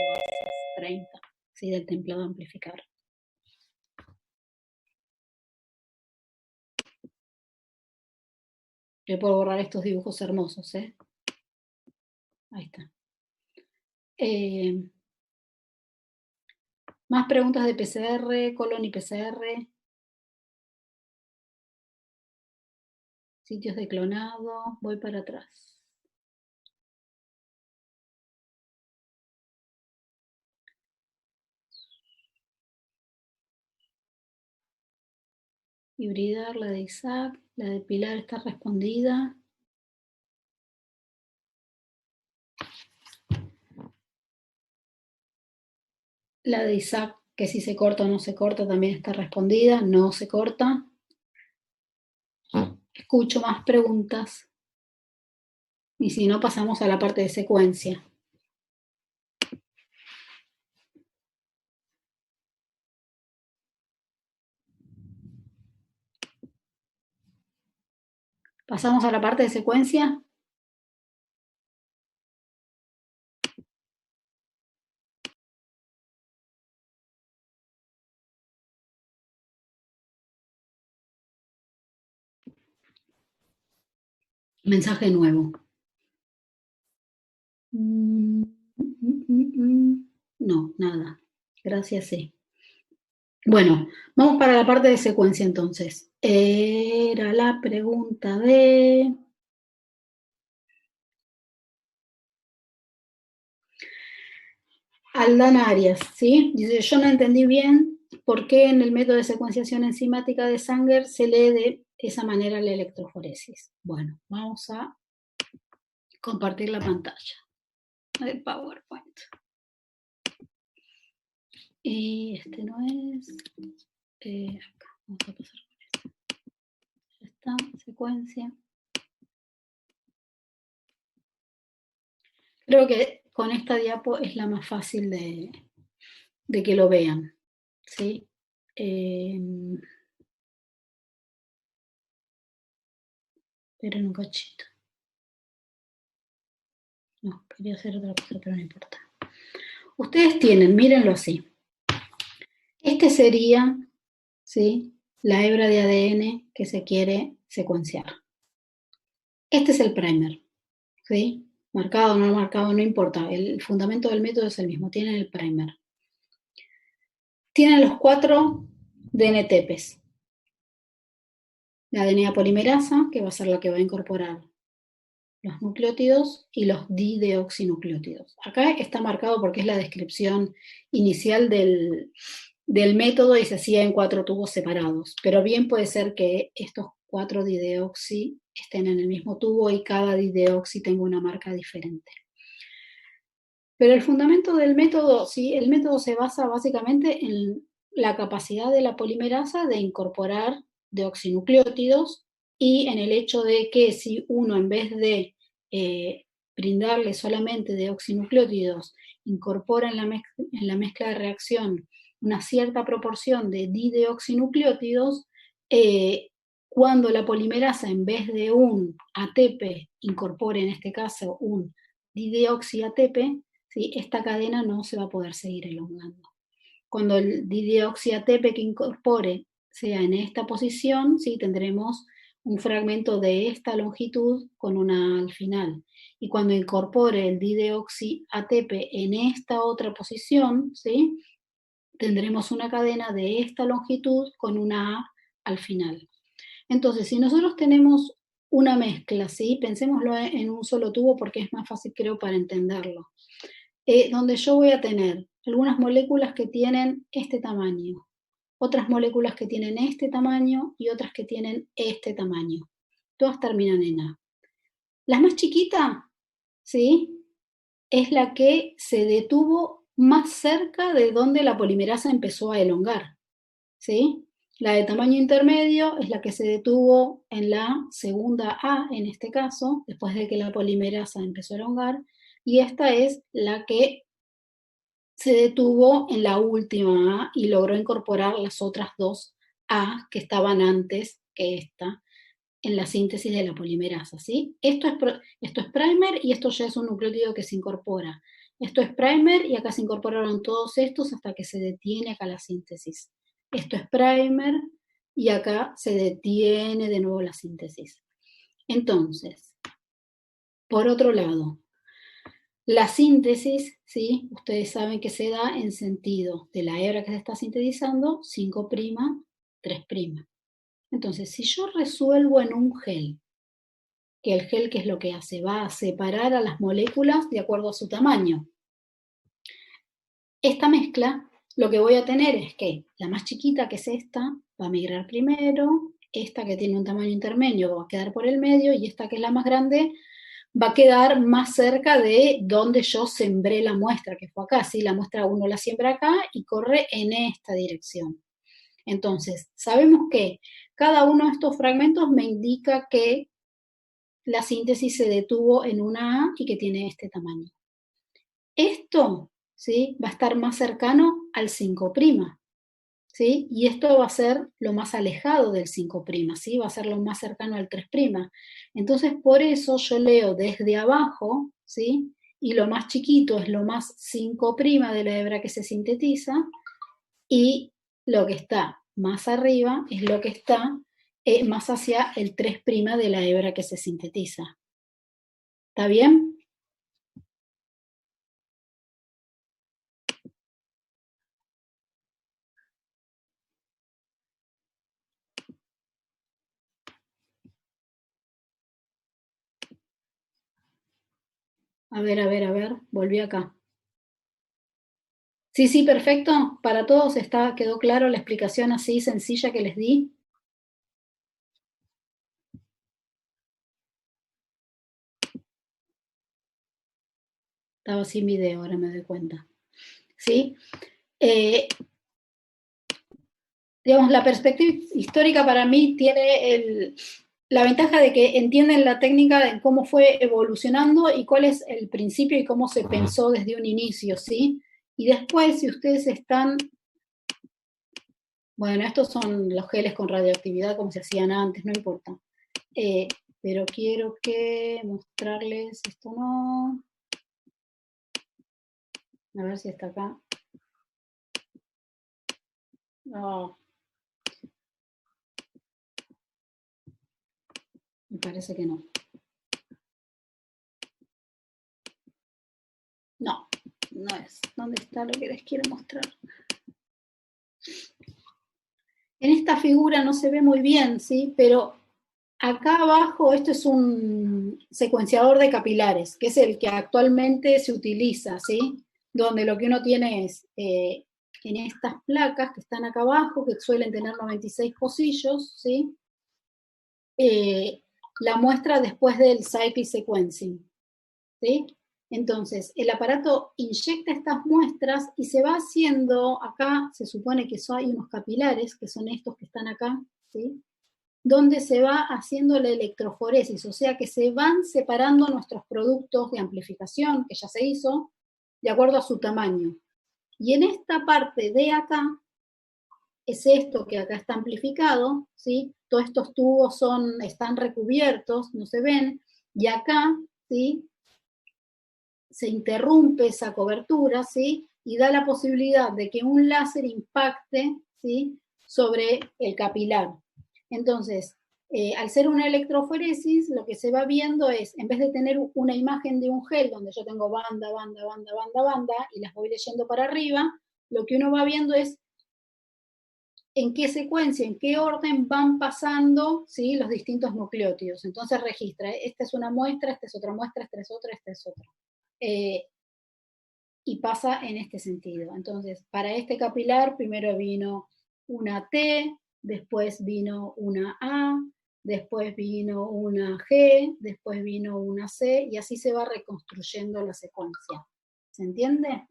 bases 30, ¿sí? Del templado amplificador. Yo puedo borrar estos dibujos hermosos, ¿eh? Ahí está. Más preguntas de PCR, colon y PCR. Sitios de clonado, voy para atrás. Hibridar, la de Isaac, la de Pilar está respondida. La de Isaac, que si se corta o no se corta, también está respondida, no se corta. Escucho más preguntas. Y si no, pasamos a la parte de secuencia. ¿Pasamos a la parte de secuencia? Mensaje nuevo. No, nada. Gracias, sí. Bueno, vamos para la parte de secuencia entonces. Era la pregunta de... Aldana Arias, ¿sí? Dice, yo no entendí bien por qué en el método de secuenciación enzimática de Sanger se lee de esa manera la electroforesis. Bueno, vamos a compartir la pantalla del PowerPoint. Y este no es... acá, vamos a pasar con esto. Ya está, secuencia. Creo que con esta diapo es la más fácil de que lo vean, ¿sí? Esperen un cachito. No, quería hacer otra cosa, pero no importa. Ustedes tienen, mírenlo así. Este sería, ¿sí? La hebra de ADN que se quiere secuenciar. Este es el primer, ¿sí? Marcado o no marcado, no importa. El fundamento del método es el mismo, tienen el primer. tienen los 4 DNTPs. La adenina polimerasa, que va a ser la que va a incorporar los nucleótidos, y los dideoxinucleótidos. Acá está marcado porque es la descripción inicial del método y se hacía en 4 tubos separados, pero bien puede ser que estos 4 dideoxi estén en el mismo tubo y cada dideoxi tenga una marca diferente. Pero el fundamento del método, ¿sí? El método se basa básicamente en la capacidad de la polimerasa de incorporar deoxinucleótidos y en el hecho de que si uno, en vez de brindarle solamente deoxinucleótidos, incorpora en la mezcla de reacción una cierta proporción de dideoxinucleótidos, cuando la polimerasa, en vez de un ATP, incorpore en este caso un dideoxi-ATP, ¿sí? Esta cadena no se va a poder seguir elongando. Cuando el dideoxi-ATP que incorpore sea en esta posición, ¿sí? Tendremos un fragmento de esta longitud con una A al final. Y cuando incorpore el dideoxi-ATP en esta otra posición, ¿sí? Tendremos una cadena de esta longitud con una A al final. Entonces, si nosotros tenemos una mezcla, ¿sí? Pensémoslo en un solo tubo porque es más fácil, creo, para entenderlo. Donde yo voy a tener algunas moléculas que tienen este tamaño, otras moléculas que tienen este tamaño y otras que tienen este tamaño. Todas terminan en A. La más chiquita, ¿sí? Es la que se detuvo más cerca de donde la polimerasa empezó a elongar, ¿sí? La de tamaño intermedio es la que se detuvo en la segunda A, en este caso, después de que la polimerasa empezó a elongar, y esta es la que se detuvo en la última A y logró incorporar las otras 2 A que estaban antes que esta en la síntesis de la polimerasa, ¿sí? Esto es primer y esto ya es un nucleótido que se incorpora. Esto es primer y acá se incorporaron todos estos hasta que se detiene acá la síntesis. Esto es primer y acá se detiene de nuevo la síntesis. Entonces, por otro lado, la síntesis, ¿sí? Ustedes saben que se da en sentido de la hebra que se está sintetizando, 5', 3'. Entonces, si yo resuelvo en un gel, que el gel, ¿qué es lo que hace? Va a separar a las moléculas de acuerdo a su tamaño. Esta mezcla, lo que voy a tener es que la más chiquita, que es esta, va a migrar primero, esta que tiene un tamaño intermedio va a quedar por el medio y esta que es la más grande va a quedar más cerca de donde yo sembré la muestra, que fue acá, ¿sí? La muestra 1 la siembra acá y corre en esta dirección. Entonces, sabemos que cada uno de estos fragmentos me indica que la síntesis se detuvo en una A y que tiene este tamaño. Esto, ¿sí? Va a estar más cercano al 5', ¿sí? Y esto va a ser lo más alejado del 5', ¿sí? Va a ser lo más cercano al 3'. Entonces, por eso yo leo desde abajo, ¿sí? Y lo más chiquito es lo más 5' de la hebra que se sintetiza, y lo que está más arriba es lo que está más hacia el 3' de la hebra que se sintetiza. ¿Está bien? A ver, volví acá. Sí, sí, perfecto. Para todos quedó claro la explicación así sencilla que les di. Estaba sin video, ahora me doy cuenta. ¿Sí? Digamos, la perspectiva histórica para mí tiene la ventaja de que entienden la técnica de cómo fue evolucionando y cuál es el principio y cómo se pensó desde un inicio, ¿sí? Y después, si ustedes están... Bueno, estos son los geles con radioactividad como se hacían antes, no importa. Pero quiero mostrarles, esto no... A ver si está acá. No. Me parece que no. No, no es. ¿Dónde está lo que les quiero mostrar? En esta figura no se ve muy bien, ¿sí? Pero acá abajo, esto es un secuenciador de capilares, que es el que actualmente se utiliza, ¿sí? Donde lo que uno tiene es, en estas placas que están acá abajo, que suelen tener 96 pocillos, ¿sí? La muestra después del cycle sequencing, ¿sí? Entonces, el aparato inyecta estas muestras y se va haciendo, acá se supone que hay unos capilares, que son estos que están acá, ¿sí? Donde se va haciendo la electroforesis, o sea que se van separando nuestros productos de amplificación, que ya se hizo, de acuerdo a su tamaño. Y en esta parte de acá, es esto que acá está amplificado, ¿sí? Todos estos tubos están recubiertos, no se ven, y acá, ¿sí? Se interrumpe esa cobertura, ¿sí? Y da la posibilidad de que un láser impacte, ¿sí? Sobre el capilar. Entonces, al ser una electroforesis, lo que se va viendo es, en vez de tener una imagen de un gel donde yo tengo banda, banda, banda, banda, banda, y las voy leyendo para arriba, lo que uno va viendo es en qué secuencia, en qué orden van pasando, ¿sí? Los distintos nucleótidos. Entonces registra, esta es una muestra, esta es otra muestra, esta es otra, esta es otra. Y pasa en este sentido. Entonces, para este capilar, primero vino una T, después vino una A, después vino una G, después vino una C, y así se va reconstruyendo la secuencia. ¿Se entiende?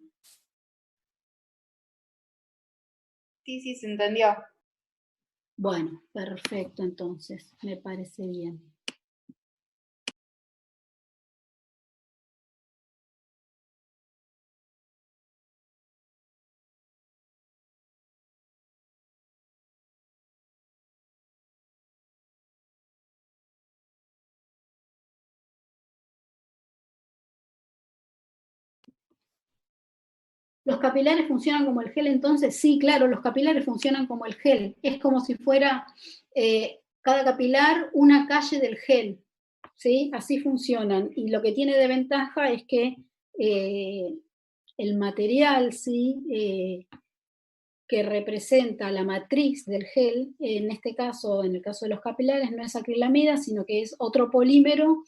Sí, se entendió. Bueno, perfecto, entonces, me parece bien. ¿Los capilares funcionan como el gel entonces? Sí, claro, los capilares funcionan como el gel. Es como si fuera cada capilar una calle del gel, ¿sí? Así funcionan. Y lo que tiene de ventaja es que el material, ¿sí? Que representa la matriz del gel, en este caso, en el caso de los capilares, no es acrilamida, sino que es otro polímero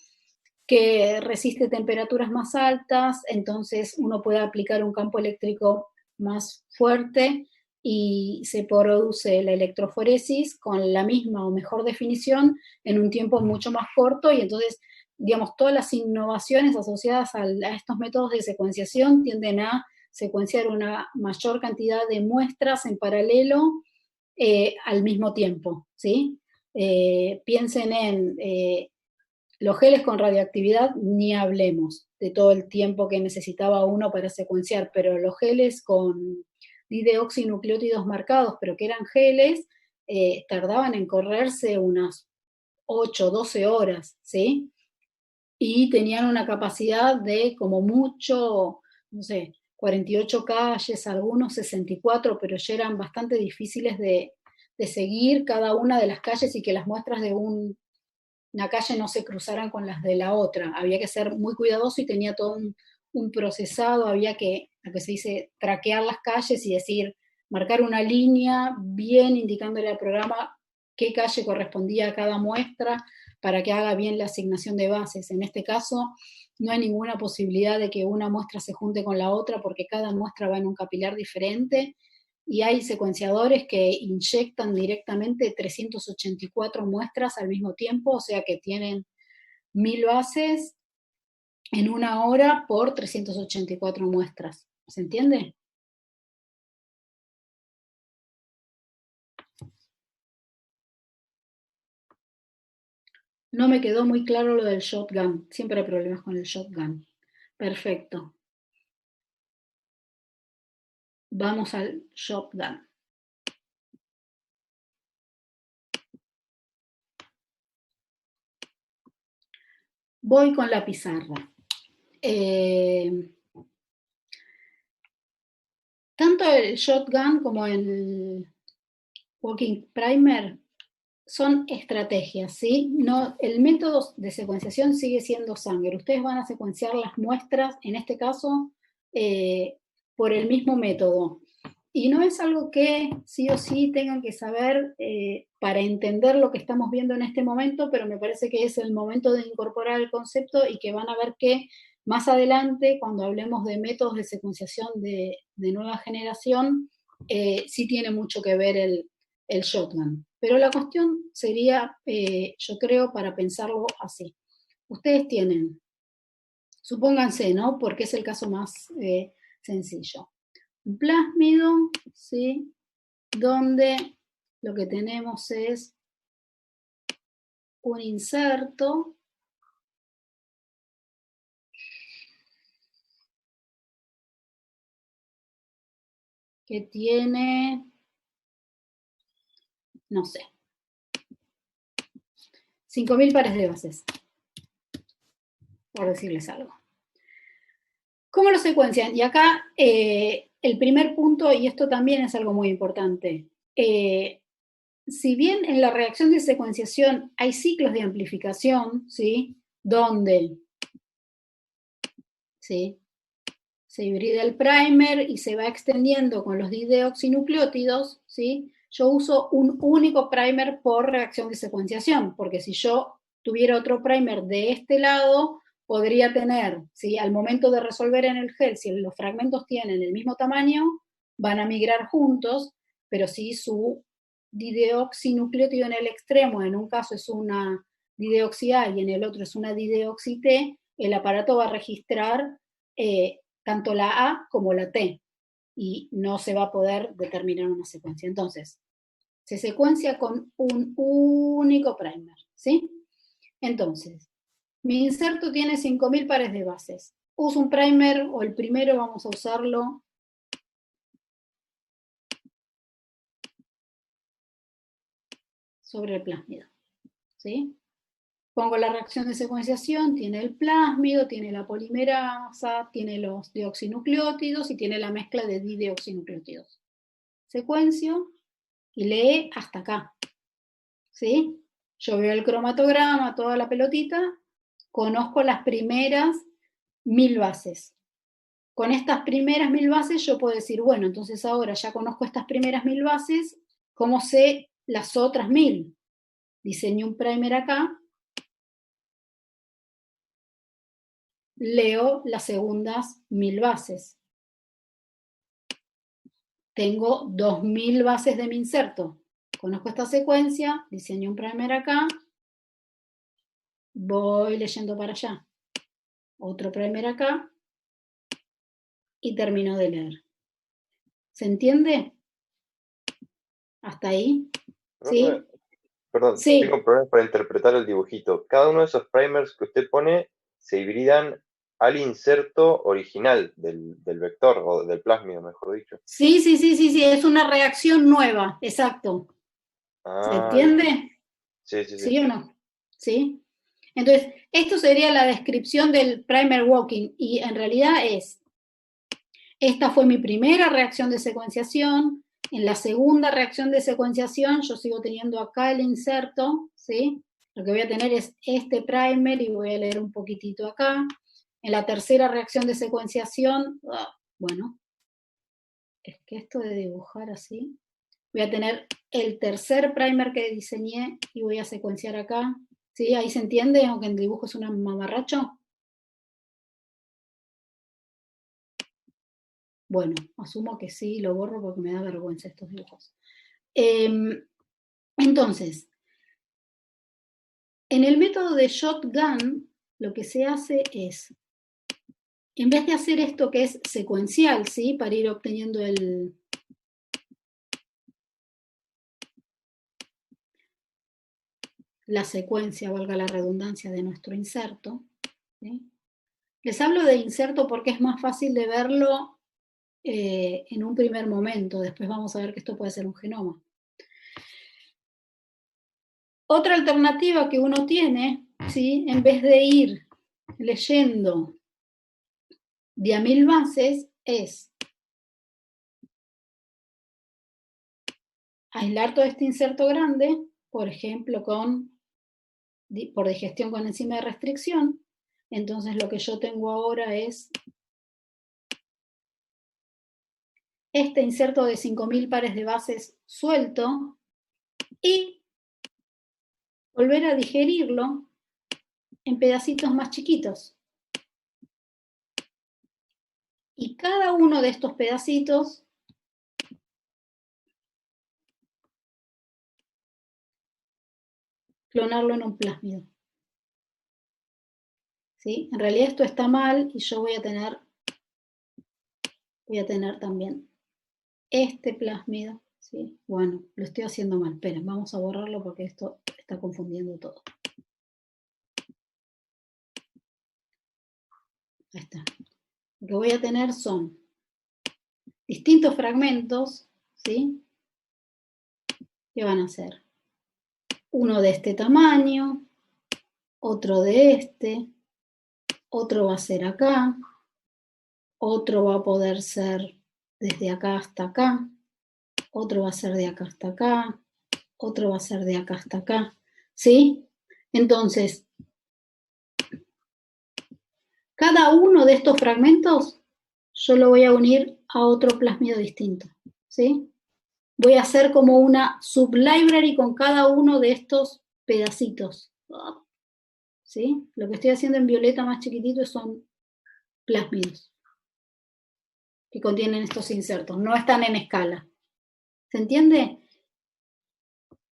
que resiste temperaturas más altas, entonces uno puede aplicar un campo eléctrico más fuerte y se produce la electroforesis con la misma o mejor definición en un tiempo mucho más corto, y entonces, digamos, todas las innovaciones asociadas a estos métodos de secuenciación tienden a secuenciar una mayor cantidad de muestras en paralelo al mismo tiempo, ¿sí? Piensen en los geles con radioactividad, ni hablemos de todo el tiempo que necesitaba uno para secuenciar, pero los geles con dideoxinucleótidos marcados, pero que eran geles, tardaban en correrse unas 8, 12 horas, ¿sí? Y tenían una capacidad de como mucho, no sé, 48 calles, algunos 64, pero ya eran bastante difíciles de seguir cada una de las calles y que las muestras de una calle no se cruzaran con las de la otra. Había que ser muy cuidadoso y tenía todo un procesado, había que, lo que se dice, traquear las calles y decir, marcar una línea bien indicándole al programa qué calle correspondía a cada muestra para que haga bien la asignación de bases. En este caso, no hay ninguna posibilidad de que una muestra se junte con la otra porque cada muestra va en un capilar diferente, y hay secuenciadores que inyectan directamente 384 muestras al mismo tiempo, o sea que tienen 1000 bases en una hora por 384 muestras. ¿Se entiende? No me quedó muy claro lo del shotgun. Siempre hay problemas con el shotgun. Perfecto. Vamos al shotgun. Voy con la pizarra. Tanto el shotgun como el walking primer son estrategias, ¿sí? No, el método de secuenciación sigue siendo Sanger. Ustedes van a secuenciar las muestras, en este caso, por el mismo método. Y no es algo que sí o sí tengan que saber para entender lo que estamos viendo en este momento, pero me parece que es el momento de incorporar el concepto y que van a ver que más adelante, cuando hablemos de métodos de secuenciación de nueva generación, sí tiene mucho que ver el shotgun. Pero la cuestión sería, yo creo, para pensarlo así. Ustedes tienen, supónganse, ¿no? Porque es el caso más sencillo. Un plásmido, ¿sí? Donde lo que tenemos es un inserto que tiene, no sé, 5.000 pares de bases, por decirles algo. ¿Cómo lo secuencian? Y acá el primer punto, y esto también es algo muy importante, si bien en la reacción de secuenciación hay ciclos de amplificación, ¿sí? Donde, ¿sí? Se hibrida el primer y se va extendiendo con los dideoxinucleótidos, ¿sí? Yo uso un único primer por reacción de secuenciación, porque si yo tuviera otro primer de este lado, podría tener, ¿sí? Al momento de resolver en el gel, si los fragmentos tienen el mismo tamaño, van a migrar juntos, pero si su dideoxinucleótido en el extremo, en un caso es una dideoxi A y en el otro es una dideoxi T, el aparato va a registrar tanto la A como la T, y no se va a poder determinar una secuencia. Entonces, se secuencia con un único primer, ¿sí? Entonces, mi inserto tiene 5.000 pares de bases. Uso un primer, o el primero vamos a usarlo sobre el plásmido, ¿sí? Pongo la reacción de secuenciación, tiene el plásmido, tiene la polimerasa, tiene los deoxinucleótidos y tiene la mezcla de dideoxinucleótidos. Secuencio y lee hasta acá, ¿sí? Yo veo el cromatograma, toda la pelotita, conozco las primeras 1.000 bases. Con estas primeras 1.000 bases yo puedo decir, bueno, entonces ahora ya conozco estas primeras 1.000 bases, ¿cómo sé las otras 1.000? Diseño un primer acá, leo las segundas 1.000 bases. Tengo 2.000 bases de mi inserto. Conozco esta secuencia, diseño un primer acá, voy leyendo para allá. Otro primer acá y termino de leer. ¿Se entiende? ¿Hasta ahí? ¿Sí? Perdón, Sí. tengo problemas para interpretar el dibujito. Cada uno de esos primers que usted pone se hibridan al inserto original del vector, o del plásmido, mejor dicho. Sí, es una reacción nueva, exacto. ¿Se entiende? Sí. ¿Sí o no? ¿Sí? Entonces, esto sería la descripción del primer walking, y en realidad esta fue mi primera reacción de secuenciación. En la segunda reacción de secuenciación yo sigo teniendo acá el inserto, ¿sí? Lo que voy a tener es este primer y voy a leer un poquitito acá. En la tercera reacción de secuenciación, bueno, es que esto de dibujar así, voy a tener el tercer primer que diseñé y voy a secuenciar acá. ¿Sí? ¿Ahí se entiende? Aunque el dibujo es un mamarracho. Bueno, asumo que sí, lo borro porque me da vergüenza estos dibujos. Entonces, en el método de shotgun, lo que se hace es, en vez de hacer esto que es secuencial, ¿sí? Para ir obteniendo la secuencia, valga la redundancia, de nuestro inserto, ¿sí? Les hablo de inserto porque es más fácil de verlo en un primer momento. Después vamos a ver que esto puede ser un genoma. Otra alternativa que uno tiene, ¿sí? En vez de ir leyendo de a 1.000 bases, es aislar todo este inserto grande, por ejemplo, por digestión con enzima de restricción. Entonces lo que yo tengo ahora es este inserto de 5000 pares de bases suelto y volver a digerirlo en pedacitos más chiquitos. Y cada uno de estos pedacitos clonarlo en un plásmido. ¿Sí? En realidad esto está mal y yo voy a tener también este plásmido. ¿Sí? Bueno, lo estoy haciendo mal. Esperen, vamos a borrarlo porque esto está confundiendo todo. Ahí está. Lo que voy a tener son distintos fragmentos, ¿sí? Que van a ser uno de este tamaño, otro de este, otro va a ser acá, otro va a poder ser desde acá hasta acá, otro va a ser de acá hasta acá, otro va a ser de acá hasta acá, ¿sí? Entonces, cada uno de estos fragmentos yo lo voy a unir a otro plásmido distinto, ¿sí? Voy a hacer como una sublibrary con cada uno de estos pedacitos, ¿sí? Lo que estoy haciendo en violeta más chiquitito son plásmidos que contienen estos insertos, no están en escala. ¿Se entiende?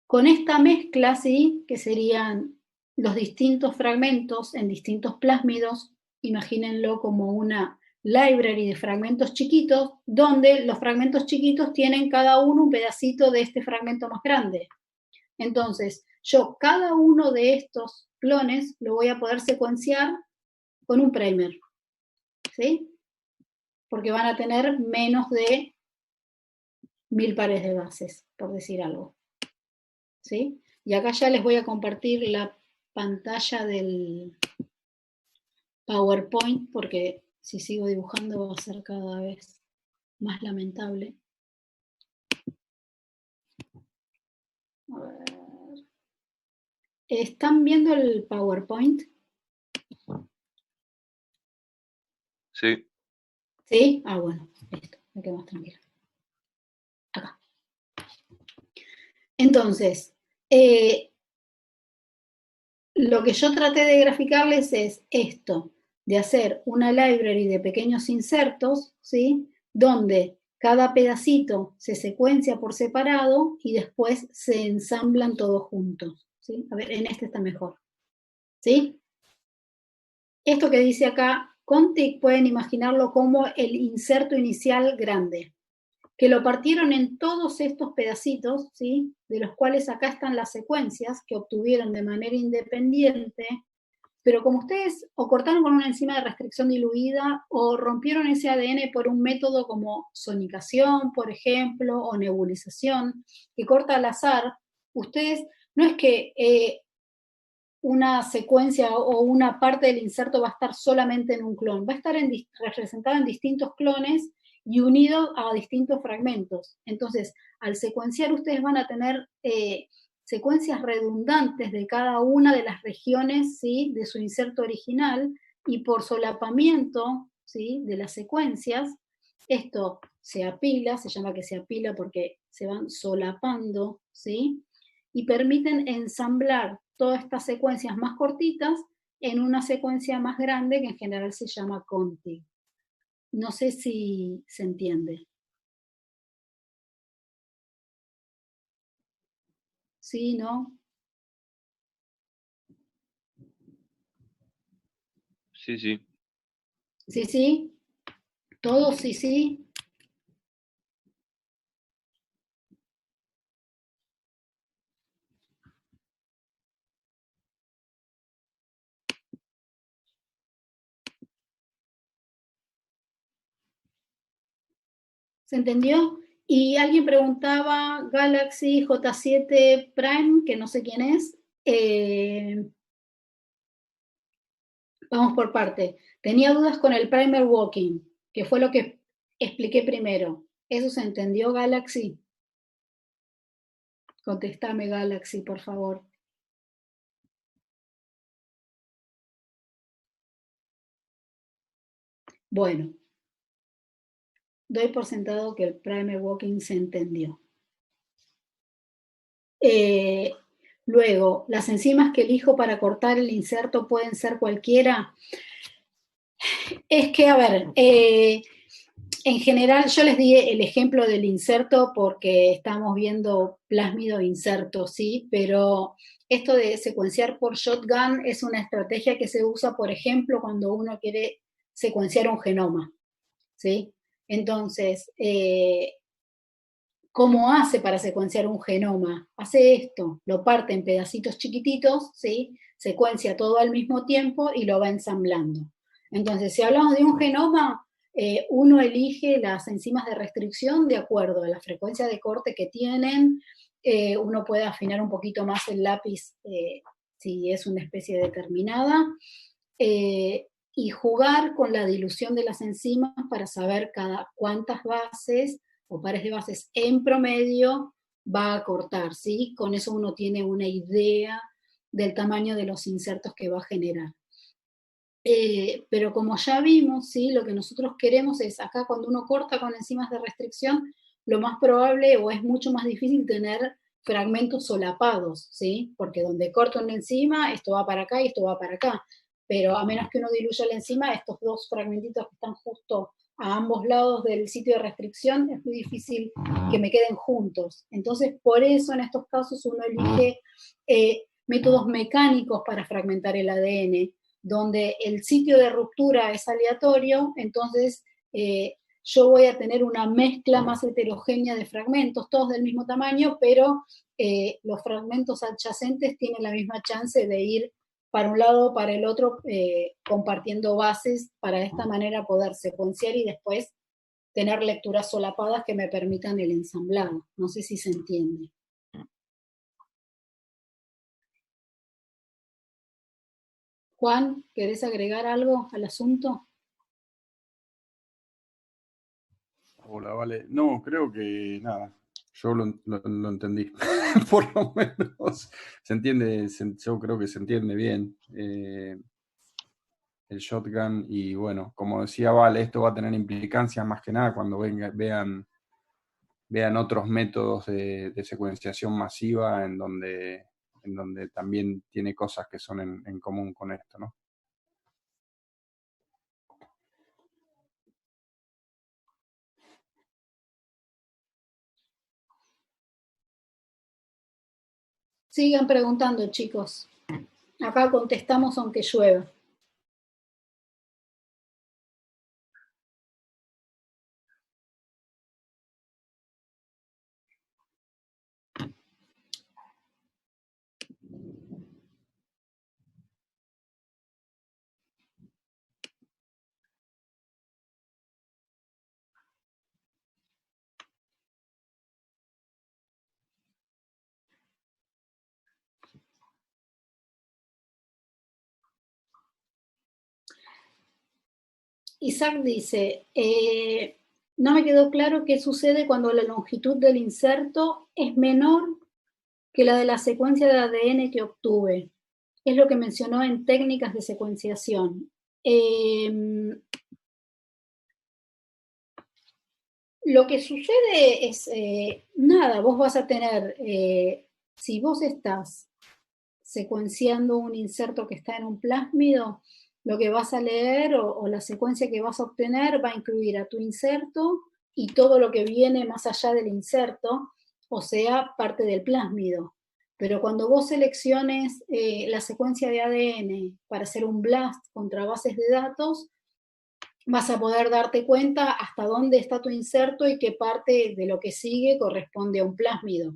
Con esta mezcla, ¿sí? Que serían los distintos fragmentos en distintos plásmidos, imagínenlo como una library de fragmentos chiquitos, donde los fragmentos chiquitos tienen cada uno un pedacito de este fragmento más grande. Entonces, yo cada uno de estos clones lo voy a poder secuenciar con un primer, ¿sí? Porque van a tener menos de 1000 pares de bases, por decir algo. ¿Sí? Y acá ya les voy a compartir la pantalla del PowerPoint, porque si sigo dibujando va a ser cada vez más lamentable. A ver. ¿Están viendo el PowerPoint? Sí. ¿Sí? Ah, bueno, listo, me quedo más tranquila. Acá. Entonces, lo que yo traté de graficarles es esto, de hacer una library de pequeños insertos, ¿sí? Donde cada pedacito se secuencia por separado y después se ensamblan todos juntos, ¿sí? A ver, en este está mejor, ¿sí? Esto que dice acá, Contic, pueden imaginarlo como el inserto inicial grande, que lo partieron en todos estos pedacitos, ¿sí? De los cuales acá están las secuencias que obtuvieron de manera independiente, pero como ustedes o cortaron con una enzima de restricción diluida o rompieron ese ADN por un método como sonicación, por ejemplo, o nebulización, que corta al azar, ustedes, no es que una secuencia o una parte del inserto va a estar solamente en un clon, va a estar representado en distintos clones y unido a distintos fragmentos. Entonces, al secuenciar ustedes van a tener secuencias redundantes de cada una de las regiones, ¿sí? De su inserto original, y por solapamiento, ¿sí? De las secuencias, esto se apila, se llama que se apila porque se van solapando, ¿sí? Y permiten ensamblar todas estas secuencias más cortitas en una secuencia más grande que en general se llama Contig. No sé si se entiende. ¿Sí, no? Sí, sí. ¿Sí, sí? ¿Todos sí, sí? ¿Se entendió? Y alguien preguntaba Galaxy J7 Prime, que no sé quién es. Vamos por parte. Tenía dudas con el primer walking, que fue lo que expliqué primero. ¿Eso se entendió, Galaxy? Contéstame, Galaxy, por favor. Bueno, doy por sentado que el primer walking se entendió. Luego, las enzimas que elijo para cortar el inserto pueden ser cualquiera. Es que, a ver, en general yo les di el ejemplo del inserto porque estamos viendo plásmido inserto, ¿sí? Pero esto de secuenciar por shotgun es una estrategia que se usa, por ejemplo, cuando uno quiere secuenciar un genoma, ¿sí? Entonces, ¿cómo hace para secuenciar un genoma? Hace esto, lo parte en pedacitos chiquititos, ¿sí? Secuencia todo al mismo tiempo y lo va ensamblando. Entonces, si hablamos de un genoma, uno elige las enzimas de restricción de acuerdo a la frecuencia de corte que tienen. Uno puede afinar un poquito más el lápiz si es una especie determinada. Y jugar con la dilución de las enzimas para saber cuántas bases o pares de bases en promedio va a cortar, ¿sí? Con eso uno tiene una idea del tamaño de los insertos que va a generar. Pero como ya vimos, ¿sí? Lo que nosotros queremos es, acá cuando uno corta con enzimas de restricción, lo más probable o es mucho más difícil tener fragmentos solapados, ¿sí? Porque donde corto una enzima, esto va para acá y esto va para acá. Pero a menos que uno diluya la enzima, estos dos fragmentitos que están justo a ambos lados del sitio de restricción, es muy difícil que me queden juntos. Entonces, por eso en estos casos uno elige métodos mecánicos para fragmentar el ADN, donde el sitio de ruptura es aleatorio, entonces yo voy a tener una mezcla más heterogénea de fragmentos, todos del mismo tamaño, pero los fragmentos adyacentes tienen la misma chance de ir para un lado o para el otro, compartiendo bases, para de esta manera poder secuenciar y después tener lecturas solapadas que me permitan el ensamblado. No sé si se entiende. Juan, ¿querés agregar algo al asunto? Hola, vale. No, creo que nada. Yo lo entendí. Por lo menos se entiende, yo creo que se entiende bien el shotgun. Y bueno, como decía Vale, esto va a tener implicancias más que nada cuando vean otros métodos de secuenciación masiva en donde también tiene cosas que son en común con esto, ¿no? Sigan preguntando, chicos. Acá contestamos aunque llueva. Isaac dice, no me quedó claro qué sucede cuando la longitud del inserto es menor que la de la secuencia de ADN que obtuve. Es lo que mencionó en técnicas de secuenciación. Lo que sucede es, nada, vos vas a tener, si vos estás secuenciando un inserto que está en un plásmido, lo que vas a leer o la secuencia que vas a obtener va a incluir a tu inserto y todo lo que viene más allá del inserto, o sea, parte del plásmido. Pero cuando vos selecciones la secuencia de ADN para hacer un blast contra bases de datos, vas a poder darte cuenta hasta dónde está tu inserto y qué parte de lo que sigue corresponde a un plásmido.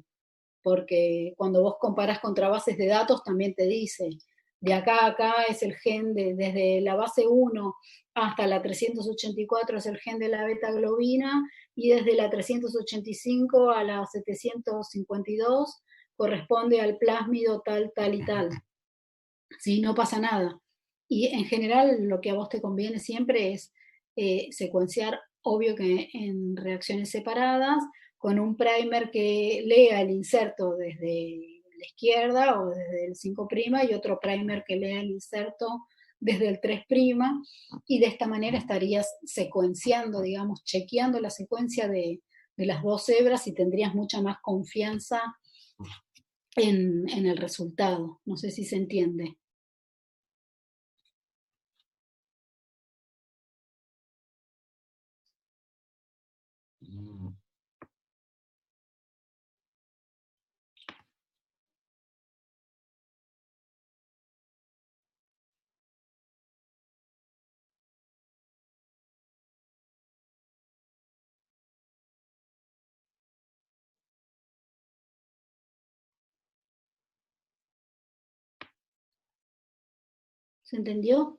Porque cuando vos comparás contra bases de datos también te dice, de acá a acá es el gen desde la base 1 hasta la 384 es el gen de la beta globina y desde la 385 a la 752 corresponde al plásmido tal, tal y tal. ¿Sí? No pasa nada. Y en general lo que a vos te conviene siempre es secuenciar, obvio que en reacciones separadas, con un primer que lea el inserto desde la izquierda o desde el 5' y otro primer que lea el inserto desde el 3', y de esta manera estarías secuenciando, digamos, chequeando la secuencia de las dos hebras y tendrías mucha más confianza en el resultado. No sé si se entiende. ¿Se entendió?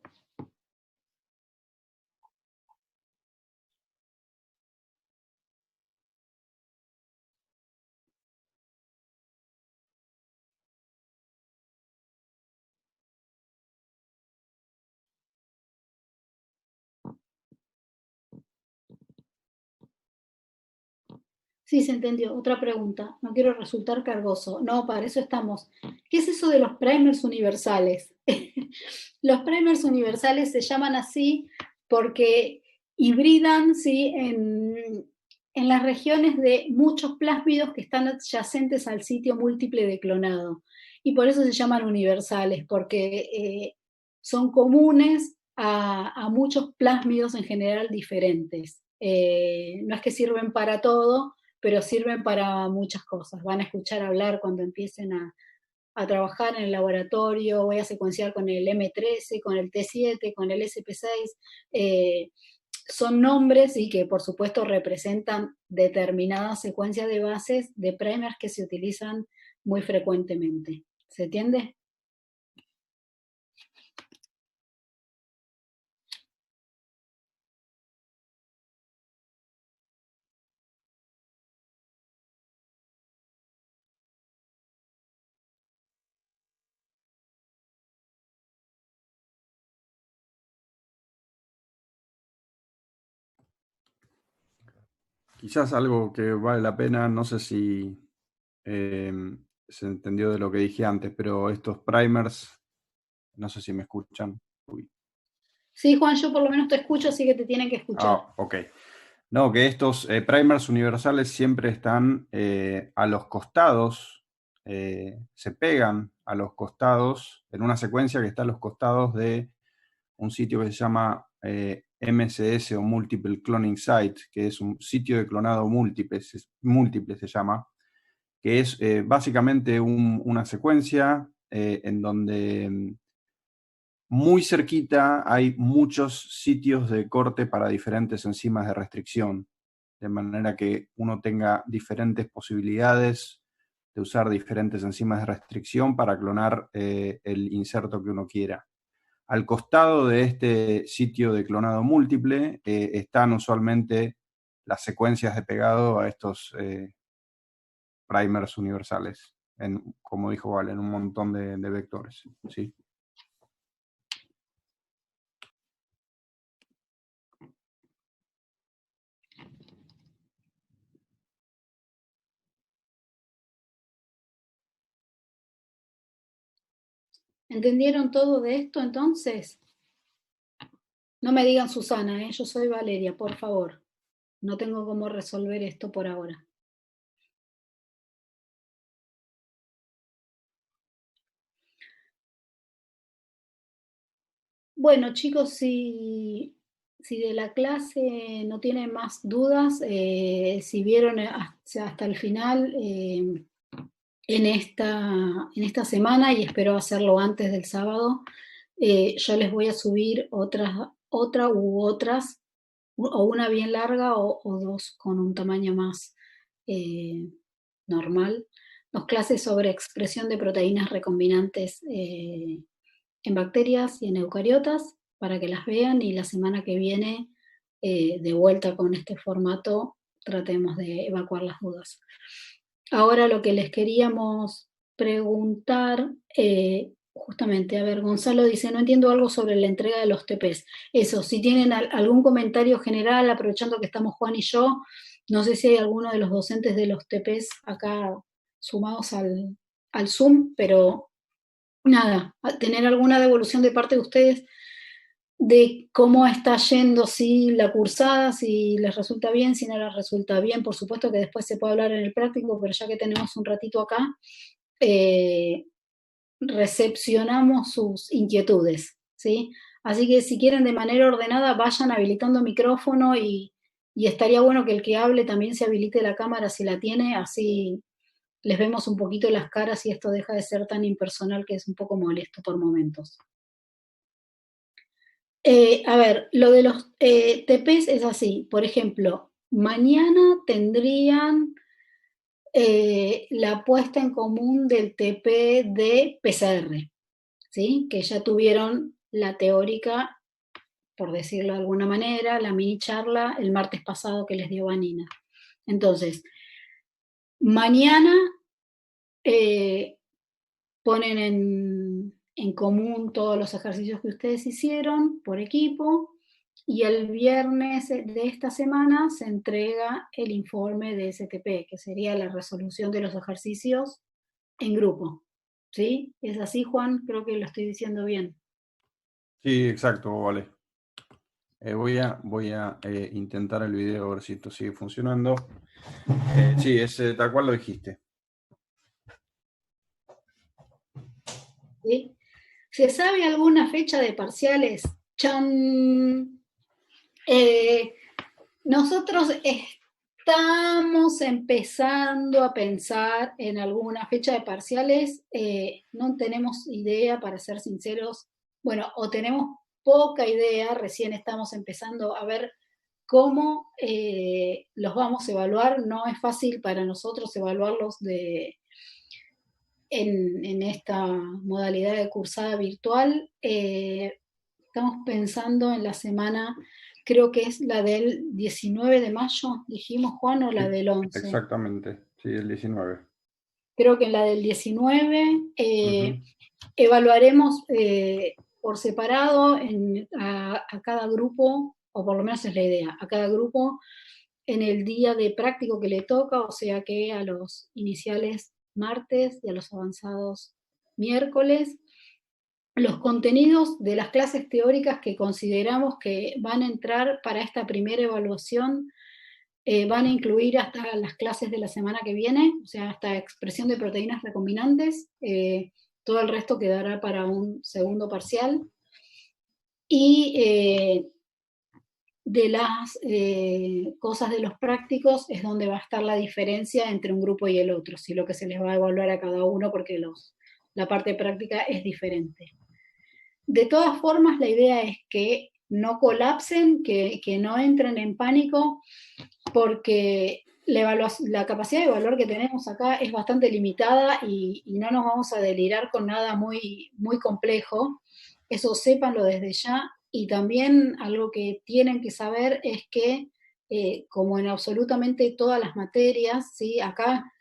Sí, se entendió. Otra pregunta. No quiero resultar cargoso. No, para eso estamos. ¿Qué es eso de los primers universales? Los primers universales se llaman así porque hibridan, ¿sí?, en las regiones de muchos plásmidos que están adyacentes al sitio múltiple de clonado. Y por eso se llaman universales, porque son comunes a muchos plásmidos en general diferentes. No es que sirven para todo, pero sirven para muchas cosas. Van a escuchar hablar cuando empiecen a trabajar en el laboratorio, voy a secuenciar con el M13, con el T7, con el SP6. Son nombres y que por supuesto representan determinadas secuencias de bases de primers que se utilizan muy frecuentemente. ¿Se entiende? Quizás algo que vale la pena, no sé si se entendió de lo que dije antes, pero estos primers, no sé si me escuchan. Uy. Sí, Juan, yo por lo menos te escucho, así que te tienen que escuchar. Ok. No, que estos primers universales siempre están a los costados, se pegan a los costados, en una secuencia que está a los costados de un sitio que se llama MCS o Multiple Cloning Site, que es un sitio de clonado múltiple se llama, que es básicamente una secuencia en donde muy cerquita hay muchos sitios de corte para diferentes enzimas de restricción, de manera que uno tenga diferentes posibilidades de usar diferentes enzimas de restricción para clonar el inserto que uno quiera. Al costado de este sitio de clonado múltiple están usualmente las secuencias de pegado a estos primers universales, como dijo Val, en un montón de vectores. ¿Sí? ¿Entendieron todo de esto entonces? No me digan Susana, yo soy Valeria, por favor. No tengo cómo resolver esto por ahora. Bueno, chicos, si de la clase no tienen más dudas, si vieron hasta el final en esta semana, y espero hacerlo antes del sábado, yo les voy a subir otra u otras, o una bien larga o dos con un tamaño más normal, dos clases sobre expresión de proteínas recombinantes en bacterias y en eucariotas, para que las vean, y la semana que viene, de vuelta con este formato, tratemos de evacuar las dudas. Ahora lo que les queríamos preguntar, justamente, a ver, Gonzalo dice, no entiendo algo sobre la entrega de los TPs. Eso, si tienen algún comentario general, aprovechando que estamos Juan y yo, no sé si hay alguno de los docentes de los TPs acá sumados al Zoom, pero nada, tener alguna devolución de parte de ustedes de cómo está yendo, si la cursada, si les resulta bien, si no les resulta bien. Por supuesto que después se puede hablar en el práctico, pero ya que tenemos un ratito acá, recepcionamos sus inquietudes, ¿sí? Así que si quieren de manera ordenada, vayan habilitando micrófono y estaría bueno que el que hable también se habilite la cámara si la tiene, así les vemos un poquito las caras y esto deja de ser tan impersonal que es un poco molesto por momentos. A ver, lo de los TPs es así. Por ejemplo, mañana tendrían la puesta en común del TP de PCR, ¿sí? Que ya tuvieron la teórica, por decirlo de alguna manera, la mini charla el martes pasado que les dio Vanina. Entonces, mañana ponen en común todos los ejercicios que ustedes hicieron por equipo y el viernes de esta semana se entrega el informe de STP, que sería la resolución de los ejercicios en grupo. ¿Sí? ¿Es así, Juan? Creo que lo estoy diciendo bien. Sí, exacto, vale. Voy a intentar el video a ver si esto sigue funcionando. Sí, es tal cual lo dijiste. ¿Sí? ¿Se sabe alguna fecha de parciales? ¡Chan! Nosotros estamos empezando a pensar en alguna fecha de parciales. No tenemos idea, para ser sinceros. Bueno, o tenemos poca idea, recién estamos empezando a ver cómo los vamos a evaluar. No es fácil para nosotros evaluarlos en esta modalidad de cursada virtual. Estamos pensando en la semana, creo que es la del 19 de mayo, dijimos, Juan, o la Sí, del 11. exactamente, sí, el 19. Creo que en la del 19 evaluaremos por separado a cada grupo, o por lo menos es la idea, a cada grupo en el día de práctico que le toca, o sea que a los iniciales martes y a los avanzados miércoles, los contenidos de las clases teóricas que consideramos que van a entrar para esta primera evaluación van a incluir hasta las clases de la semana que viene, o sea, hasta expresión de proteínas recombinantes. Todo el resto quedará para un segundo parcial. Y de las cosas de los prácticos es donde va a estar la diferencia entre un grupo y el otro, si lo que se les va a evaluar a cada uno, porque la parte práctica es diferente. De todas formas, la idea es que no colapsen, que no entren en pánico, porque la capacidad de evaluar que tenemos acá es bastante limitada y no nos vamos a delirar con nada muy, muy complejo. Eso sépanlo desde ya. Y también algo que tienen que saber es que, como en absolutamente todas las materias, ¿sí? Acá,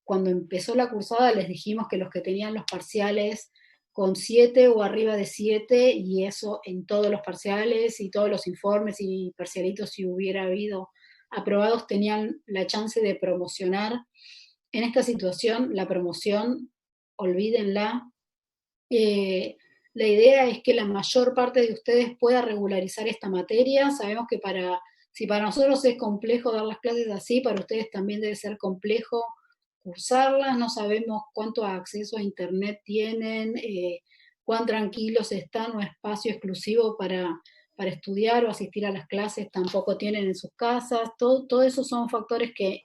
cuando empezó la cursada, les dijimos que los que tenían los parciales con 7 o arriba de 7, y eso en todos los parciales y todos los informes y parcialitos, si hubiera habido aprobados, tenían la chance de promocionar. En esta situación, la promoción, olvídenla. La idea es que la mayor parte de ustedes pueda regularizar esta materia. Sabemos que si para nosotros es complejo dar las clases así, para ustedes también debe ser complejo cursarlas. No sabemos cuánto acceso a internet tienen, cuán tranquilos están o espacio exclusivo para estudiar o asistir a las clases tampoco tienen en sus casas. Todo esos son factores que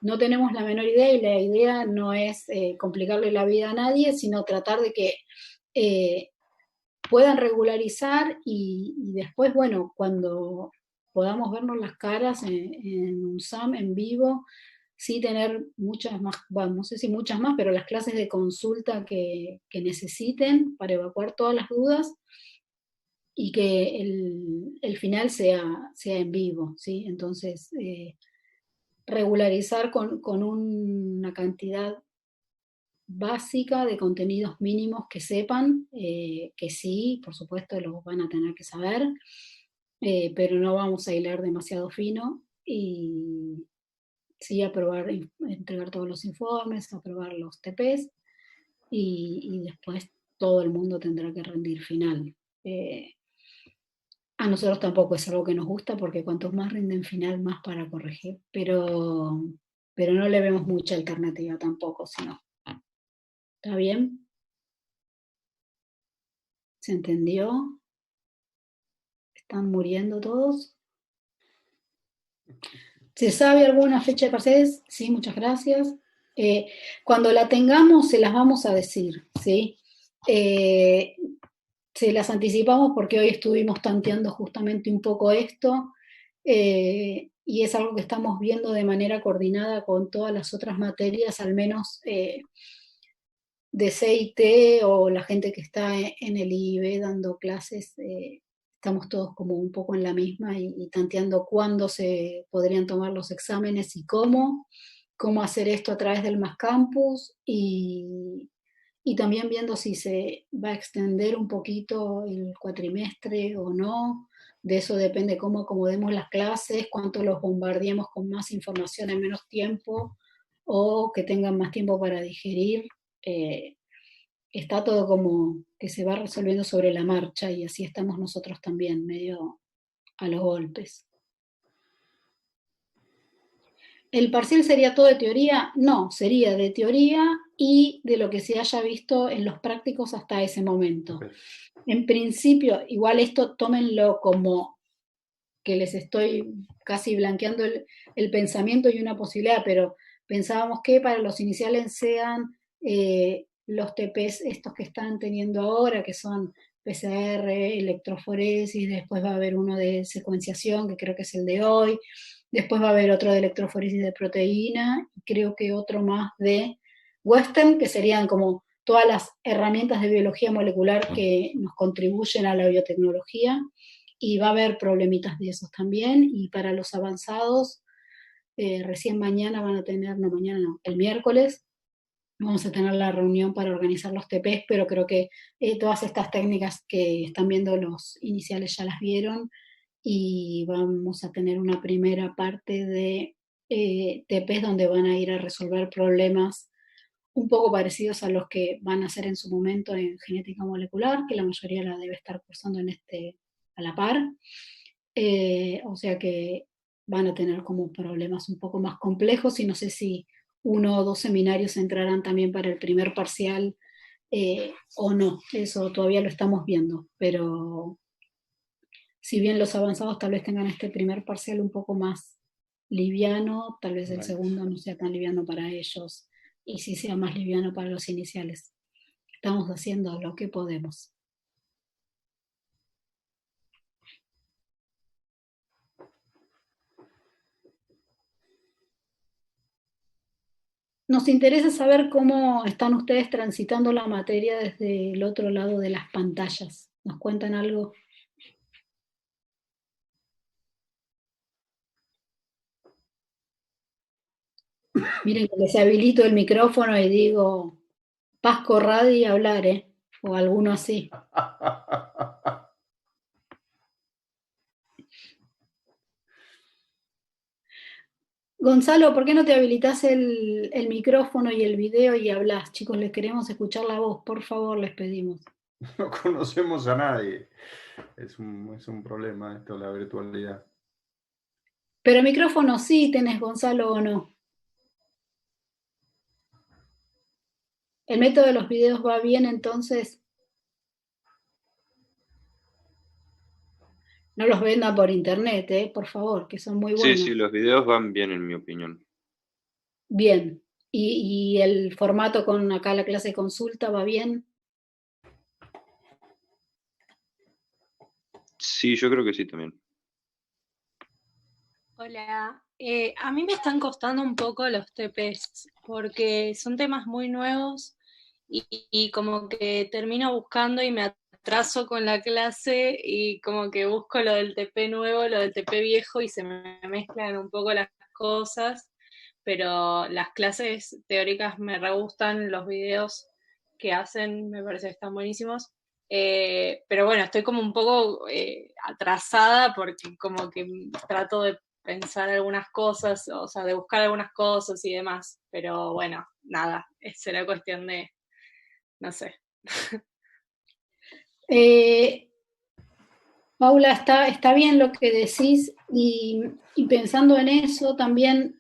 no tenemos la menor idea, y la idea no es complicarle la vida a nadie, sino tratar de que puedan regularizar y después, bueno, cuando podamos vernos las caras en un SAM en vivo, sí tener muchas más, bueno, no sé si muchas más, pero las clases de consulta que necesiten para evacuar todas las dudas, y que el final sea en vivo, ¿sí? Entonces, regularizar con una cantidad básica de contenidos mínimos que sepan, que sí, por supuesto los van a tener que saber, pero no vamos a hilar demasiado fino, y sí aprobar, entregar todos los informes, aprobar los TPs, y después todo el mundo tendrá que rendir final. A nosotros tampoco es algo que nos gusta porque cuantos más rinden final, más para corregir, pero no le vemos mucha alternativa tampoco, sino. ¿Está bien? ¿Se entendió? ¿Están muriendo todos? ¿Se sabe alguna fecha de parciales? Sí, muchas gracias. Cuando la tengamos, se las vamos a decir, ¿sí? Se las anticipamos porque hoy estuvimos tanteando justamente un poco esto, y es algo que estamos viendo de manera coordinada con todas las otras materias, al menos de CIT o la gente que está en el IIB dando clases. Estamos todos como un poco en la misma y tanteando cuándo se podrían tomar los exámenes y cómo hacer esto a través del Más Campus, y también viendo si se va a extender un poquito el cuatrimestre o no. De eso depende cómo acomodemos las clases, cuánto los bombardeemos con más información en menos tiempo, o que tengan más tiempo para digerir. Está todo como que se va resolviendo sobre la marcha, y así estamos nosotros también, medio a los golpes. ¿El parcial sería todo de teoría? No, sería de teoría y de lo que se haya visto en los prácticos hasta ese momento. Ok. En principio, igual esto tómenlo como que les estoy casi blanqueando el pensamiento y una posibilidad, pero pensábamos que para los iniciales sean los TPs estos que están teniendo ahora, que son PCR, electroforesis, después va a haber uno de secuenciación, que creo que es el de hoy, después va a haber otro de electroforesis de proteína, y creo que otro más de Western, que serían como todas las herramientas de biología molecular que nos contribuyen a la biotecnología, y va a haber problemitas de esos también. Y para los avanzados, recién mañana van a tener, no mañana no, el miércoles, vamos a tener la reunión para organizar los TPs, pero creo que todas estas técnicas que están viendo los iniciales ya las vieron, y vamos a tener una primera parte de TPs donde van a ir a resolver problemas un poco parecidos a los que van a hacer en su momento en genética molecular, que la mayoría la debe estar cursando a la par. O sea que van a tener como problemas un poco más complejos, y no sé si 1 o 2 seminarios entrarán también para el primer parcial o no. Eso todavía lo estamos viendo, pero si bien los avanzados tal vez tengan este primer parcial un poco más liviano, tal vez el Right. segundo no sea tan liviano para ellos, y sí sea más liviano para los iniciales. Estamos haciendo lo que podemos. Nos interesa saber cómo están ustedes transitando la materia desde el otro lado de las pantallas. ¿Nos cuentan algo? Miren que les habilito el micrófono y digo, Pasco Radio y hablar, o alguno así. Gonzalo, ¿por qué no te habilitas el micrófono y el video y hablas? Chicos, les queremos escuchar la voz, por favor, les pedimos. No conocemos a nadie. Es un problema esto, la virtualidad. Pero micrófono sí tenés, Gonzalo, ¿o no? ¿El método de los videos va bien entonces? No los vendan por internet, por favor, que son muy Sí, buenos. sí, los videos van bien en mi opinión. Bien. ¿Y el formato con acá la clase de consulta va bien? Sí, yo creo que sí también. Hola, a mí me están costando un poco los TPs porque son temas muy nuevos y como que termino buscando y me atraso con la clase y como que busco lo del TP nuevo, lo del TP viejo y se me mezclan un poco las cosas, pero las clases teóricas me re gustan, los videos que hacen me parece que están buenísimos. Pero bueno, estoy como un poco atrasada porque como que trato de pensar algunas cosas, o sea, de buscar algunas cosas y demás, pero bueno, nada, será cuestión de, no sé. Paula, está bien lo que decís y pensando en eso también,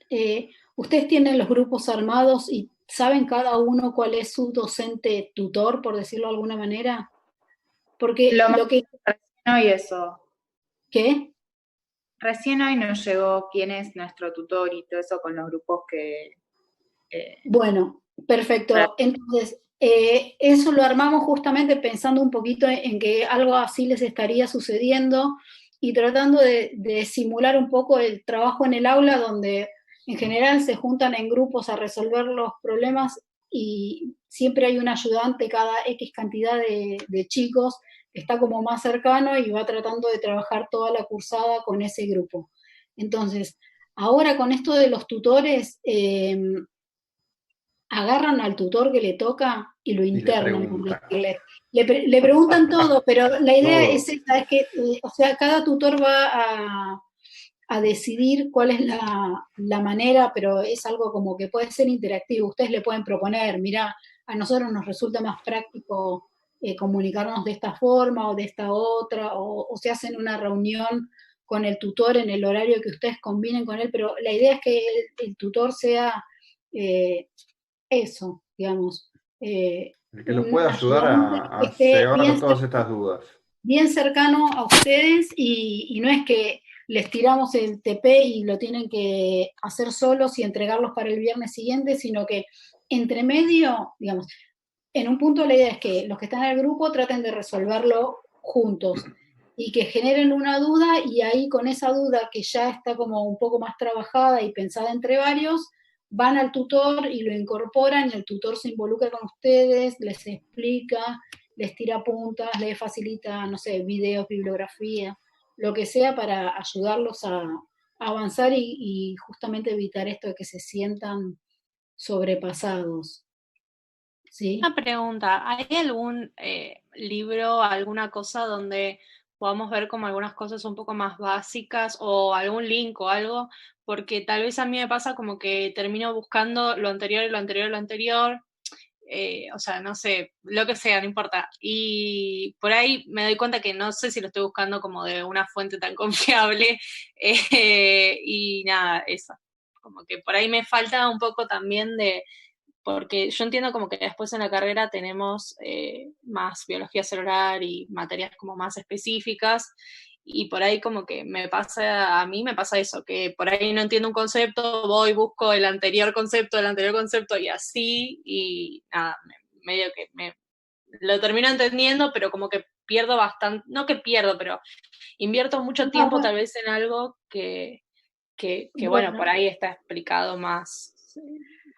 ustedes tienen los grupos armados y saben cada uno cuál es su docente tutor, por decirlo de alguna manera, porque Lo más lo que, recién hoy eso. ¿qué? Recién hoy nos llegó quién es nuestro tutor y todo eso con los grupos que... Bueno, perfecto. Entonces, eso lo armamos justamente pensando un poquito en que algo así les estaría sucediendo y tratando de simular un poco el trabajo en el aula donde en general se juntan en grupos a resolver los problemas y siempre hay un ayudante cada X cantidad de chicos que está como más cercano y va tratando de trabajar toda la cursada con ese grupo. Entonces, ahora con esto de los tutores, agarran al tutor que le toca y lo Y le internan, por pregunta. decirle. Le preguntan todo, pero la idea Todo. es esta, es que, o sea, cada tutor va a decidir cuál es la manera, pero es algo como que puede ser interactivo. Ustedes le pueden proponer, mira, a nosotros nos resulta más práctico comunicarnos de esta forma o de esta otra, o se hacen una reunión con el tutor en el horario que ustedes combinen con él, pero la idea es que el tutor sea eso, digamos, El que lo un pueda ayudar ayudante que a esté llevar todas estas dudas. bien cercano a ustedes y no es que les tiramos el TP y lo tienen que hacer solos y entregarlos para el viernes siguiente, sino que entre medio, digamos, en un punto la idea es que los que están en el grupo traten de resolverlo juntos y que generen una duda y ahí con esa duda que ya está como un poco más trabajada y pensada entre varios, van al tutor y lo incorporan y el tutor se involucra con ustedes, les explica, les tira puntas, les facilita, no sé, videos, bibliografía, lo que sea para ayudarlos a avanzar y justamente evitar esto de que se sientan sobrepasados. ¿Sí? Una pregunta, ¿hay algún libro, alguna cosa donde podamos ver como algunas cosas un poco más básicas o algún link o algo? Porque tal vez a mí me pasa como que termino buscando lo anterior y lo anterior y lo anterior, o sea, no sé, lo que sea, no importa. Y por ahí me doy cuenta que no sé si lo estoy buscando como de una fuente tan confiable y nada, eso. Como que por ahí me falta un poco también de porque yo entiendo como que después en la carrera tenemos más biología celular y materias como más específicas, y por ahí como que a mí me pasa eso, que por ahí no entiendo un concepto, voy, busco el anterior concepto y así, y nada, medio que me lo termino entendiendo, pero como que pierdo bastante, no que pierdo, pero invierto mucho Ah, tiempo tal vez en algo que bueno, por bueno, ahí está explicado más,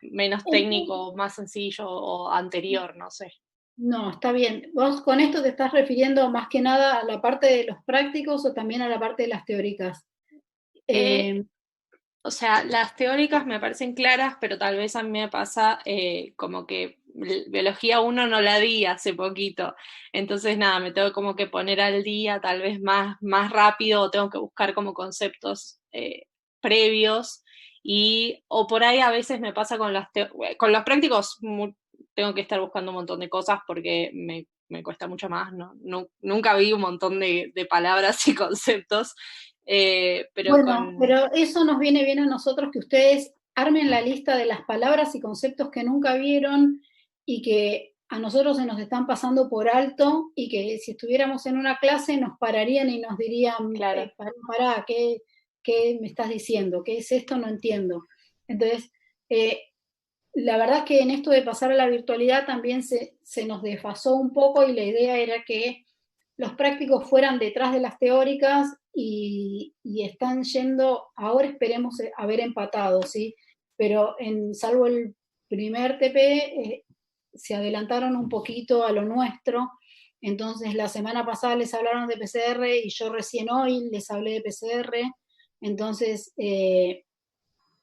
menos técnico, más sencillo o anterior, no sé. no, está bien. ¿Vos con esto te estás refiriendo más que nada a la parte de los prácticos o también a la parte de las teóricas? Eh, o sea, las teóricas me parecen claras, pero tal vez a mí me pasa como que biología 1 no la di hace poquito, entonces nada, me tengo como que poner al día tal vez más rápido o tengo que buscar como conceptos previos o por ahí a veces me pasa con los prácticos tengo que estar buscando un montón de cosas porque me cuesta mucho más, nunca vi un montón de palabras y conceptos, pero Bueno, con... pero eso nos viene bien a nosotros que ustedes armen la lista de las palabras y conceptos que nunca vieron y que a nosotros se nos están pasando por alto y que si estuviéramos en una clase nos pararían y nos dirían, Claro. pará, ¿qué me estás diciendo? ¿Qué es esto? No entiendo. Entonces, la verdad es que en esto de pasar a la virtualidad también se nos desfasó un poco y la idea era que los prácticos fueran detrás de las teóricas y están yendo, ahora esperemos haber empatado, ¿sí? Pero salvo el primer TP, se adelantaron un poquito a lo nuestro, entonces la semana pasada les hablaron de PCR y yo recién hoy les hablé de PCR, entonces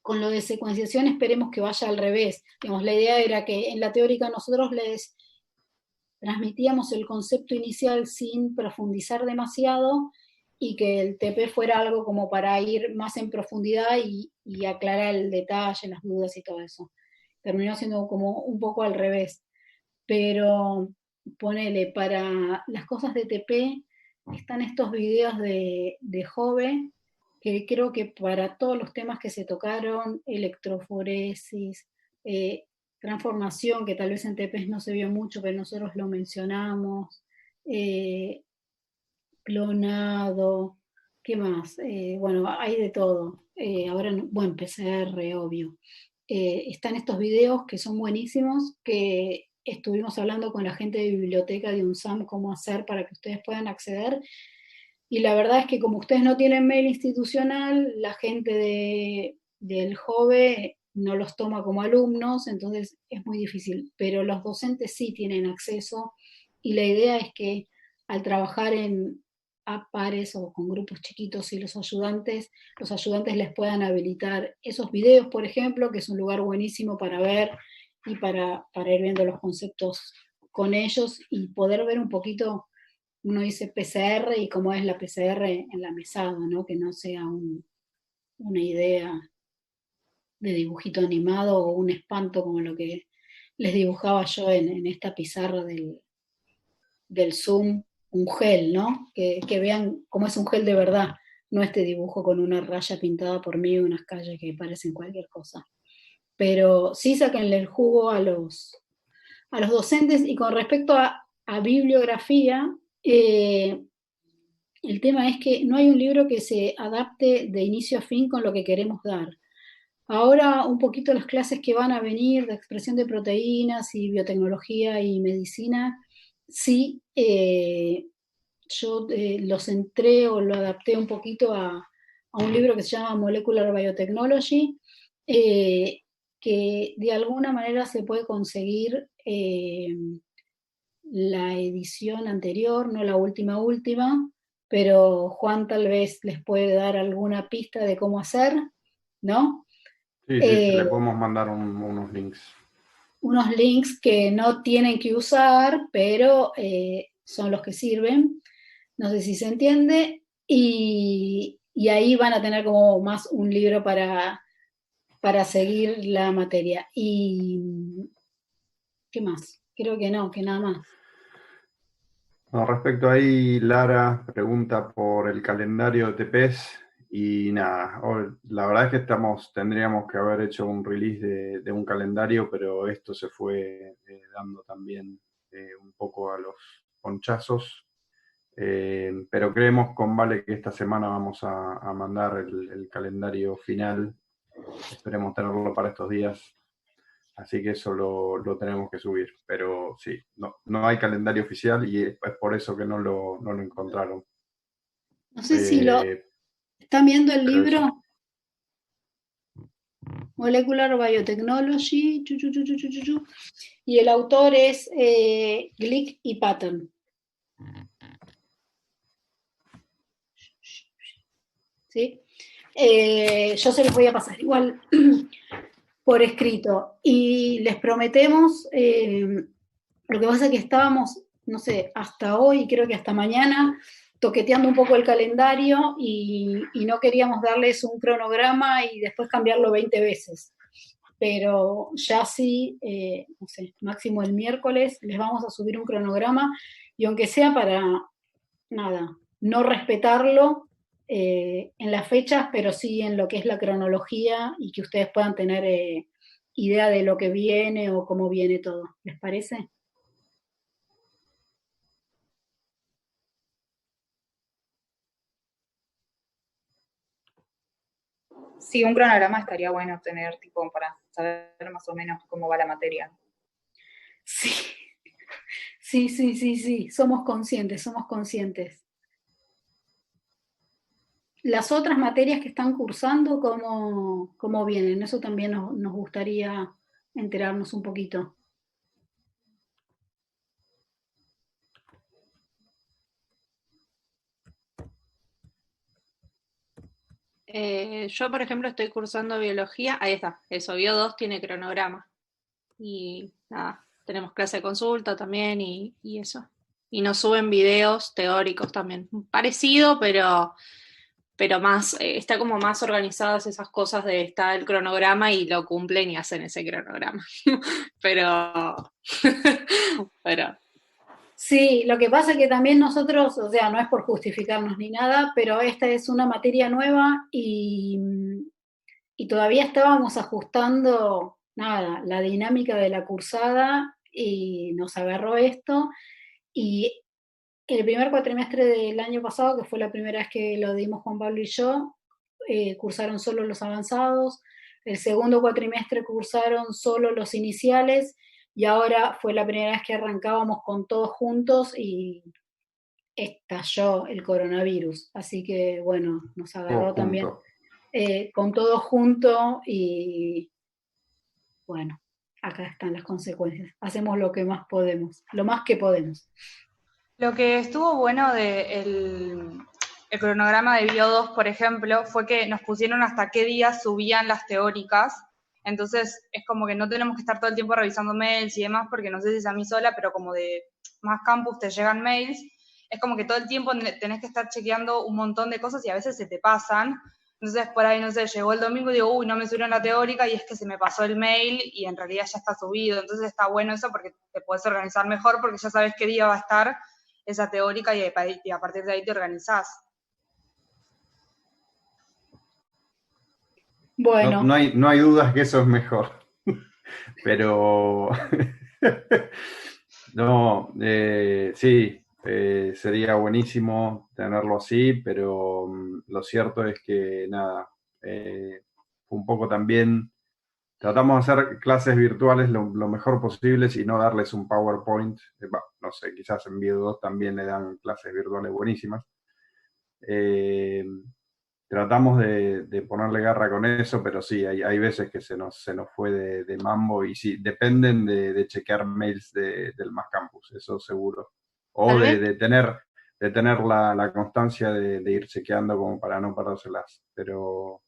con lo de secuenciación esperemos que vaya al revés. Digamos, la idea era que en la teórica nosotros les transmitíamos el concepto inicial sin profundizar demasiado y que el TP fuera algo como para ir más en profundidad y aclarar el detalle, las dudas y todo eso. Terminó siendo como un poco al revés. Pero ponele, para las cosas de TP, están estos videos de Jove, que creo que para todos los temas que se tocaron, electroforesis, transformación, que tal vez en TPS no se vio mucho, pero nosotros lo mencionamos, clonado, ¿qué más? Bueno, hay de todo. Ahora, bueno, PCR, obvio. Están estos videos que son buenísimos, que estuvimos hablando con la gente de biblioteca de UNSAM cómo hacer para que ustedes puedan acceder. Y la verdad es que como ustedes no tienen mail institucional, la gente del JOVE no los toma como alumnos, entonces es muy difícil. Pero los docentes sí tienen acceso y la idea es que al trabajar a pares o con grupos chiquitos y los ayudantes les puedan habilitar esos videos, por ejemplo, que es un lugar buenísimo para ver y para ir viendo los conceptos con ellos y poder ver un poquito. Uno dice PCR y cómo es la PCR en la mesada, ¿no? Que no sea una idea de dibujito animado o un espanto como lo que les dibujaba yo en esta pizarra del Zoom, un gel, ¿no? Que vean cómo es un gel de verdad, no este dibujo con una raya pintada por mí y unas calles que parecen cualquier cosa. Pero sí sáquenle el jugo a los docentes. Y con respecto a bibliografía, el tema es que no hay un libro que se adapte de inicio a fin con lo que queremos dar. Ahora un poquito las clases que van a venir de expresión de proteínas y biotecnología y medicina, sí, yo lo centré o lo adapté un poquito a un libro que se llama Molecular Biotechnology, que de alguna manera se puede conseguir la edición anterior, no la última, pero Juan tal vez les puede dar alguna pista de cómo hacer, ¿no? Sí, le podemos mandar unos links. Unos links que no tienen que usar, pero son los que sirven. No sé si se entiende. Y ahí van a tener como más un libro para seguir la materia. ¿Y qué más? Creo que no, que nada más. No, respecto ahí, Lara pregunta por el calendario de TPS y nada, la verdad es que tendríamos que haber hecho un release de un calendario, pero esto se fue dando también un poco a los ponchazos. Pero creemos con Vale que esta semana vamos a mandar el calendario final. Esperemos tenerlo para estos días. Así que eso lo tenemos que subir. Pero sí, no hay calendario oficial y es por eso que no lo encontraron. No sé si están viendo el libro. Eso. Molecular Biotechnology, y el autor es Glick y Patton. ¿Sí? Yo se los voy a pasar igual por escrito. Y les prometemos, lo que pasa es que estábamos, no sé, hasta hoy, creo que hasta mañana, toqueteando un poco el calendario y no queríamos darles un cronograma y después cambiarlo 20 veces. Pero ya sí, no sé, máximo el miércoles les vamos a subir un cronograma y aunque sea para, nada, no respetarlo en las fechas, pero sí en lo que es la cronología y que ustedes puedan tener idea de lo que viene o cómo viene todo. ¿Les parece? Sí, un cronograma estaría bueno tener, tipo, para saber más o menos cómo va la materia. Sí, somos conscientes. Las otras materias que están cursando, ¿cómo vienen? Eso también nos gustaría enterarnos un poquito. Yo, por ejemplo, estoy cursando biología. Ahí está, eso, Bio 2 tiene cronograma. Y nada, tenemos clase de consulta también y eso. Y nos suben videos teóricos también. Parecido, pero más, está como más organizadas esas cosas de estar el cronograma y lo cumplen y hacen ese cronograma. pero Sí, lo que pasa es que también nosotros, o sea, no es por justificarnos ni nada, pero esta es una materia nueva y todavía estábamos ajustando, nada, la dinámica de la cursada y nos agarró esto. Y el primer cuatrimestre del año pasado, que fue la primera vez que lo dimos Juan Pablo y yo, cursaron solo los avanzados. El segundo cuatrimestre cursaron solo los iniciales y ahora fue la primera vez que arrancábamos con todos juntos y estalló el coronavirus. Así que bueno, nos Todo agarró también junto. con todo junto y bueno, acá están las consecuencias. Hacemos lo que más podemos, lo más que podemos. Lo que estuvo bueno de el cronograma de Bio 2, por ejemplo, fue que nos pusieron hasta qué días subían las teóricas. Entonces es como que no tenemos que estar todo el tiempo revisando mails y demás, porque no sé si es a mí sola, pero como de más campus te llegan mails, es como que todo el tiempo tenés que estar chequeando un montón de cosas y a veces se te pasan. Entonces por ahí, no sé, llegó el domingo y digo, uy, no me subieron la teórica y es que se me pasó el mail y en realidad ya está subido. Entonces está bueno eso porque te puedes organizar mejor porque ya sabes qué día va a estar esa teórica y a partir de ahí te organizás. Bueno, No hay dudas que eso es mejor. Pero no, sí, sería buenísimo tenerlo así, pero lo cierto es que nada, un poco también tratamos de hacer clases virtuales lo mejor posible y no darles un PowerPoint. No sé, quizás en Bio 2 también le dan clases virtuales buenísimas. Tratamos de ponerle garra con eso, pero sí, hay veces que se nos fue de mambo y sí, dependen de chequear mails del Más Campus, eso seguro. O Tal vez, de tener la constancia de ir chequeando como para no perdérselas. Pero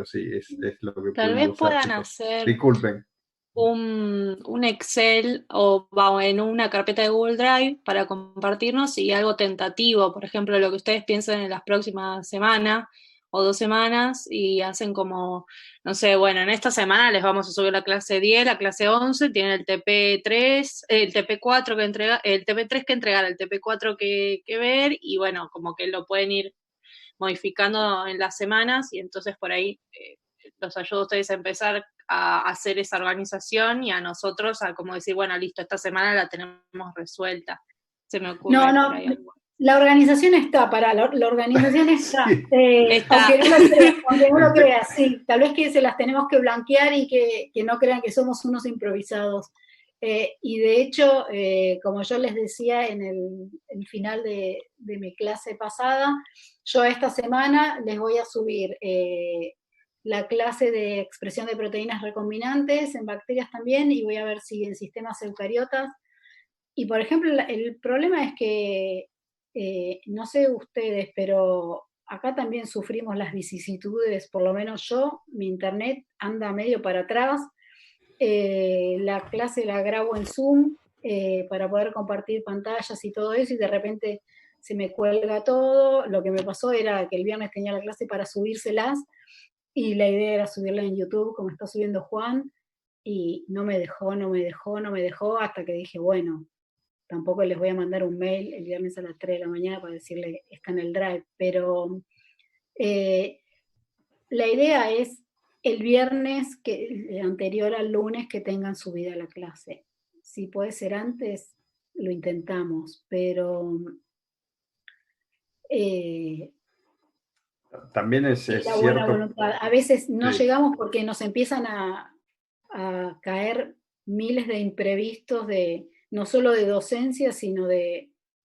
sí, es lo que tal vez pudimos hacer, puedan chicos. hacer Disculpen. un Excel o en una carpeta de Google Drive para compartirnos y algo tentativo, por ejemplo, lo que ustedes piensan en las próximas semanas o 2 semanas y hacen como, no sé, bueno, en esta semana les vamos a subir la clase 10, la clase 11, tienen el TP3, el TP4 que entrega, el TP3 que entregar, el TP4 que ver y bueno, como que lo pueden ir modificando en las semanas y entonces por ahí los ayudo a ustedes a empezar a hacer esa organización y a nosotros a como decir, bueno, listo, esta semana la tenemos resuelta. Se me no, ocurre por no, ahí algo. la organización está, la organización está, Sí, Está. aunque no lo el te- creas, sí, tal vez que se las tenemos que blanquear y que no crean que somos unos improvisados. Y de hecho, como yo les decía en el final de mi clase pasada, yo esta semana les voy a subir la clase de expresión de proteínas recombinantes en bacterias también y voy a ver si en sistemas eucariotas. Y por ejemplo, el problema es que, no sé ustedes, pero acá también sufrimos las vicisitudes, por lo menos yo, mi internet anda medio para atrás, la clase la grabo en Zoom para poder compartir pantallas y todo eso y de repente se me cuelga todo. Lo que me pasó era que el viernes tenía la clase para subírselas y la idea era subirla en YouTube como está subiendo Juan y no me dejó, no me dejó, no me dejó hasta que dije, bueno, tampoco les voy a mandar un mail el viernes a las 3 de la mañana para decirle está en el drive, pero eh, la idea es el viernes anterior al lunes que tengan subida a la clase. Si puede ser antes, lo intentamos, pero eh, También es es la buena cierto, voluntad. A veces no sí. llegamos porque nos empiezan a caer miles de imprevistos no solo de docencia, sino de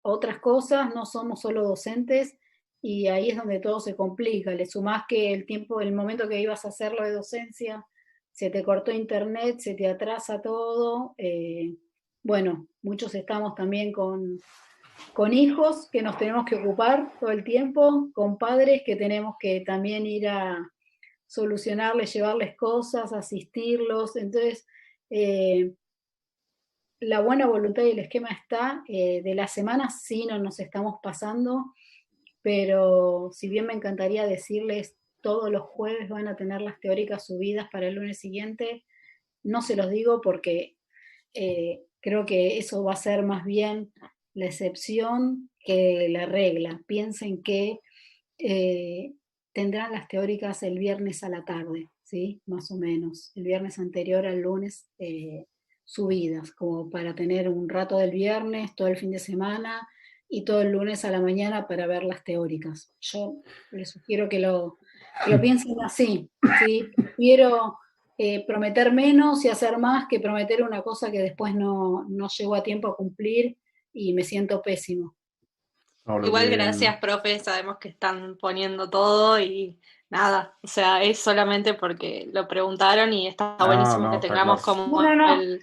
otras cosas, no somos solo docentes y ahí es donde todo se complica. Le sumás que el momento que ibas a hacerlo de docencia, se te cortó internet, se te atrasa todo. Bueno, muchos estamos también con hijos que nos tenemos que ocupar todo el tiempo, con padres que tenemos que también ir a solucionarles, llevarles cosas, asistirlos. Entonces, la buena voluntad y el esquema está, de las semanas sí no nos estamos pasando, pero si bien me encantaría decirles todos los jueves van a tener las teóricas subidas para el lunes siguiente, no se los digo porque creo que eso va a ser más bien la excepción que la regla. Piensen que tendrán las teóricas el viernes a la tarde, ¿sí? Más o menos. El viernes anterior al lunes subidas, como para tener un rato del viernes, todo el fin de semana y todo el lunes a la mañana para ver las teóricas. Yo les sugiero que lo piensen así, ¿sí? Prefiero prometer menos y hacer más que prometer una cosa que después no llego a tiempo a cumplir y me siento pésimo. No, Igual gracias, profe, sabemos que están poniendo todo y nada, o sea, es solamente porque lo preguntaron y está buenísimo no, que está tengamos claro. como No. el,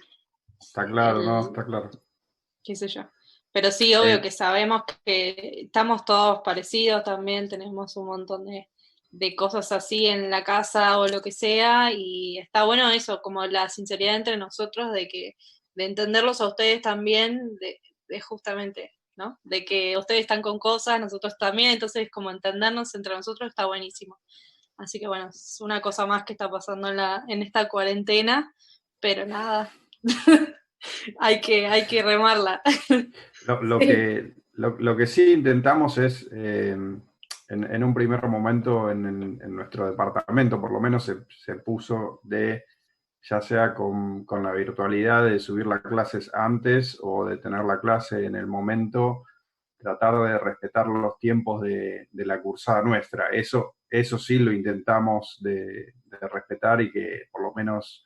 Está claro, no, el- está claro. qué sé yo. Pero sí, obvio que sabemos que estamos todos parecidos también, tenemos un montón de cosas así en la casa o lo que sea, y está bueno eso, como la sinceridad entre nosotros de entenderlos a ustedes también, de justamente, ¿no? De que ustedes están con cosas, nosotros también, entonces como entendernos entre nosotros está buenísimo. Así que bueno, es una cosa más que está pasando en esta cuarentena, pero nada. hay que remarla. Lo que sí intentamos es, en un primer momento en nuestro departamento, por lo menos se puso ya sea con la virtualidad de subir las clases antes o de tener la clase en el momento, tratar de respetar los tiempos de la cursada nuestra. Eso sí lo intentamos de respetar y que por lo menos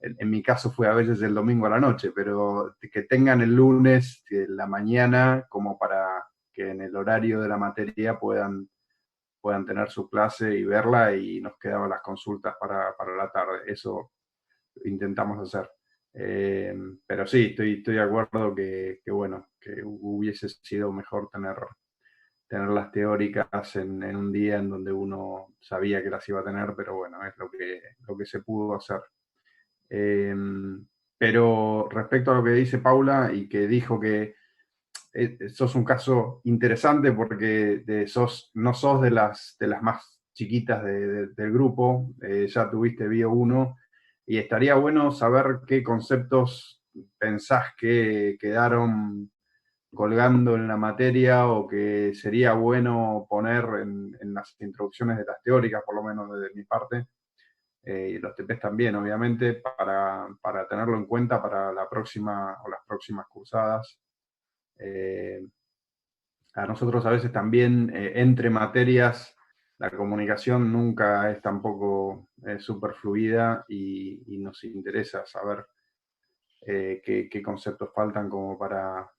en mi caso fue a veces el domingo a la noche, pero que tengan el lunes, la mañana, como para que en el horario de la materia puedan tener su clase y verla, y nos quedaban las consultas para la tarde. Eso intentamos hacer. Pero sí, estoy de acuerdo que bueno, que hubiese sido mejor tener las teóricas en un día en donde uno sabía que las iba a tener, pero bueno, es lo que se pudo hacer. Pero respecto a lo que dice Paula y que dijo que sos un caso interesante porque no sos de las más chiquitas del grupo, ya tuviste Bio 1, y estaría bueno saber qué conceptos pensás que quedaron colgando en la materia o que sería bueno poner en las introducciones de las teóricas, por lo menos desde mi parte, y los TPs también, obviamente, para tenerlo en cuenta para la próxima o las próximas cursadas. A nosotros a veces también, entre materias, la comunicación nunca es tampoco súper fluida, y nos interesa saber qué conceptos faltan como para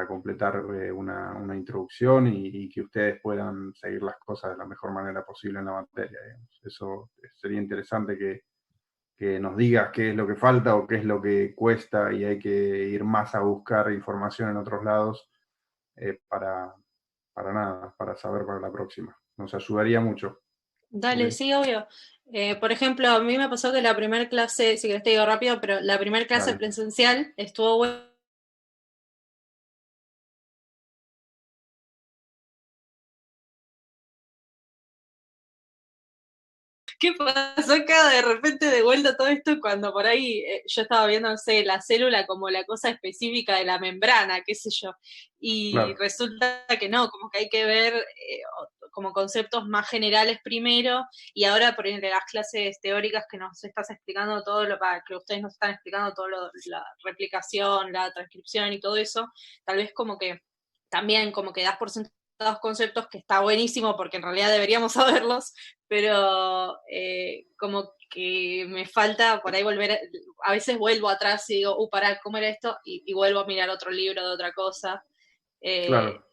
completar una introducción y que ustedes puedan seguir las cosas de la mejor manera posible en la materia, digamos. Eso sería interesante que nos digas qué es lo que falta o qué es lo que cuesta y hay que ir más a buscar información en otros lados para nada, para saber para la próxima. Nos ayudaría mucho. Dale, ¿Okay? sí, obvio. Por ejemplo, a mí me pasó que la primera clase, si querés te digo rápido, pero la primera clase Dale. presencial estuvo buena. ¿Qué pasó acá de repente de vuelta todo esto cuando por ahí yo estaba viendo, no sé, la célula como la cosa específica de la membrana, qué sé yo, y Claro. resulta que no, como que hay que ver como conceptos más generales primero, y ahora por ejemplo las clases teóricas que nos estás explicando todo lo para que ustedes nos están explicando todo la replicación, la transcripción y todo eso, tal vez como que también como que das por sentados conceptos que está buenísimo porque en realidad deberíamos saberlos, pero como que me falta por ahí volver, a veces vuelvo atrás y digo, pará, ¿cómo era esto? Y vuelvo a mirar otro libro de otra cosa. Claro.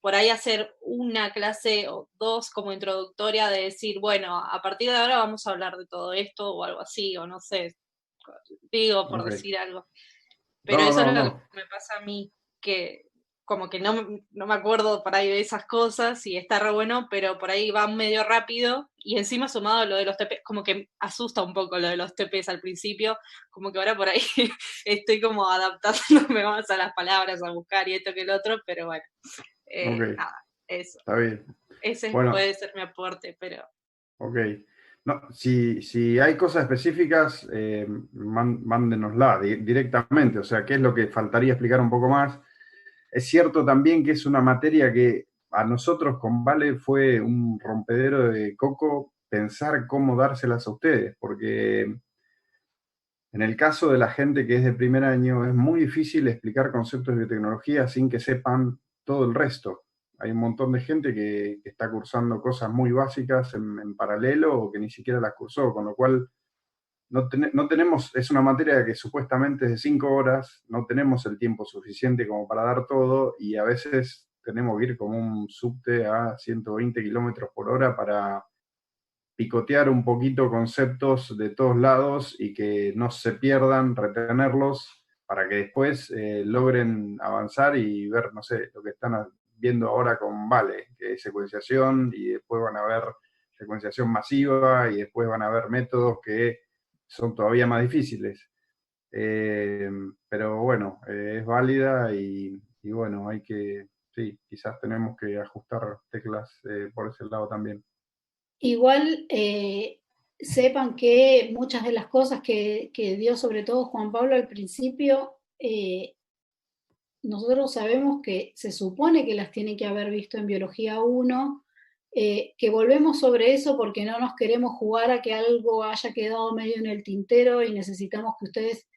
Por ahí hacer una clase o dos como introductoria de decir, bueno, a partir de ahora vamos a hablar de todo esto o algo así, o no sé, digo por Okay. decir algo. Pero eso es lo que me pasa a mí, que como que no me acuerdo por ahí de esas cosas y está re bueno, pero por ahí va medio rápido y encima sumado a lo de los TPs, como que asusta un poco lo de los TPs al principio, como que ahora por ahí estoy como adaptándome más a las palabras, a buscar y esto que el otro, pero bueno, Okay. nada, eso. Está bien. Ese Bueno, puede ser mi aporte, pero... ok. No, si hay cosas específicas, mándenosla directamente. O sea, qué es lo que faltaría explicar un poco más. Es cierto también que es una materia que a nosotros con Vale fue un rompedero de coco pensar cómo dárselas a ustedes, porque en el caso de la gente que es de primer año es muy difícil explicar conceptos de biotecnología sin que sepan todo el resto. Hay un montón de gente que está cursando cosas muy básicas en paralelo o que ni siquiera las cursó, con lo cual no tenemos, es una materia que supuestamente es de 5 horas, no tenemos el tiempo suficiente como para dar todo y a veces tenemos que ir como un subte a 120 kilómetros por hora para picotear un poquito conceptos de todos lados y que no se pierdan, retenerlos para que después logren avanzar y ver, no sé, lo que están viendo ahora con Vale, que es secuenciación y después van a ver secuenciación masiva y después van a ver métodos que son todavía más difíciles. Pero bueno, es válida y bueno, hay que, sí, quizás tenemos que ajustar teclas por ese lado también. Igual sepan que muchas de las cosas que dio sobre todo Juan Pablo al principio, nosotros sabemos que se supone que las tiene que haber visto en Biología 1, que volvemos sobre eso porque no nos queremos jugar a que algo haya quedado medio en el tintero y necesitamos que ustedes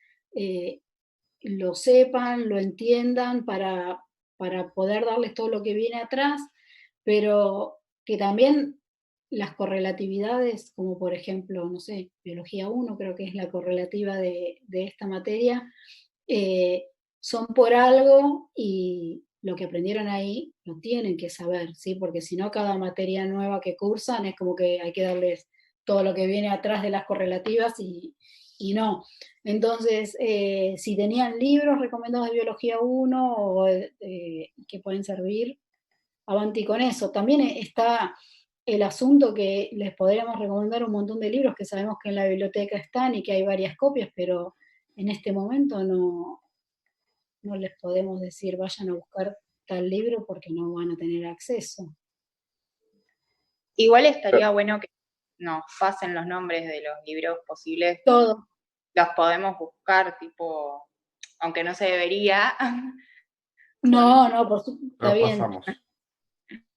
lo sepan, lo entiendan para poder darles todo lo que viene atrás, pero que también las correlatividades, como por ejemplo, no sé, Biología 1 creo que es la correlativa de esta materia, son por algo y lo que aprendieron ahí lo tienen que saber, ¿sí? Porque si no, cada materia nueva que cursan es como que hay que darles todo lo que viene atrás de las correlativas y no. Entonces, si tenían libros recomendados de Biología 1 o que pueden servir, avanti con eso. También está el asunto que les podríamos recomendar un montón de libros que sabemos que en la biblioteca están y que hay varias copias, pero en este momento no les podemos decir vayan a buscar tal libro porque no van a tener acceso. Igual estaría bueno que nos pasen los nombres de los libros posibles. Todo. Los podemos buscar, tipo, aunque no se debería. No, está bien. Pasamos.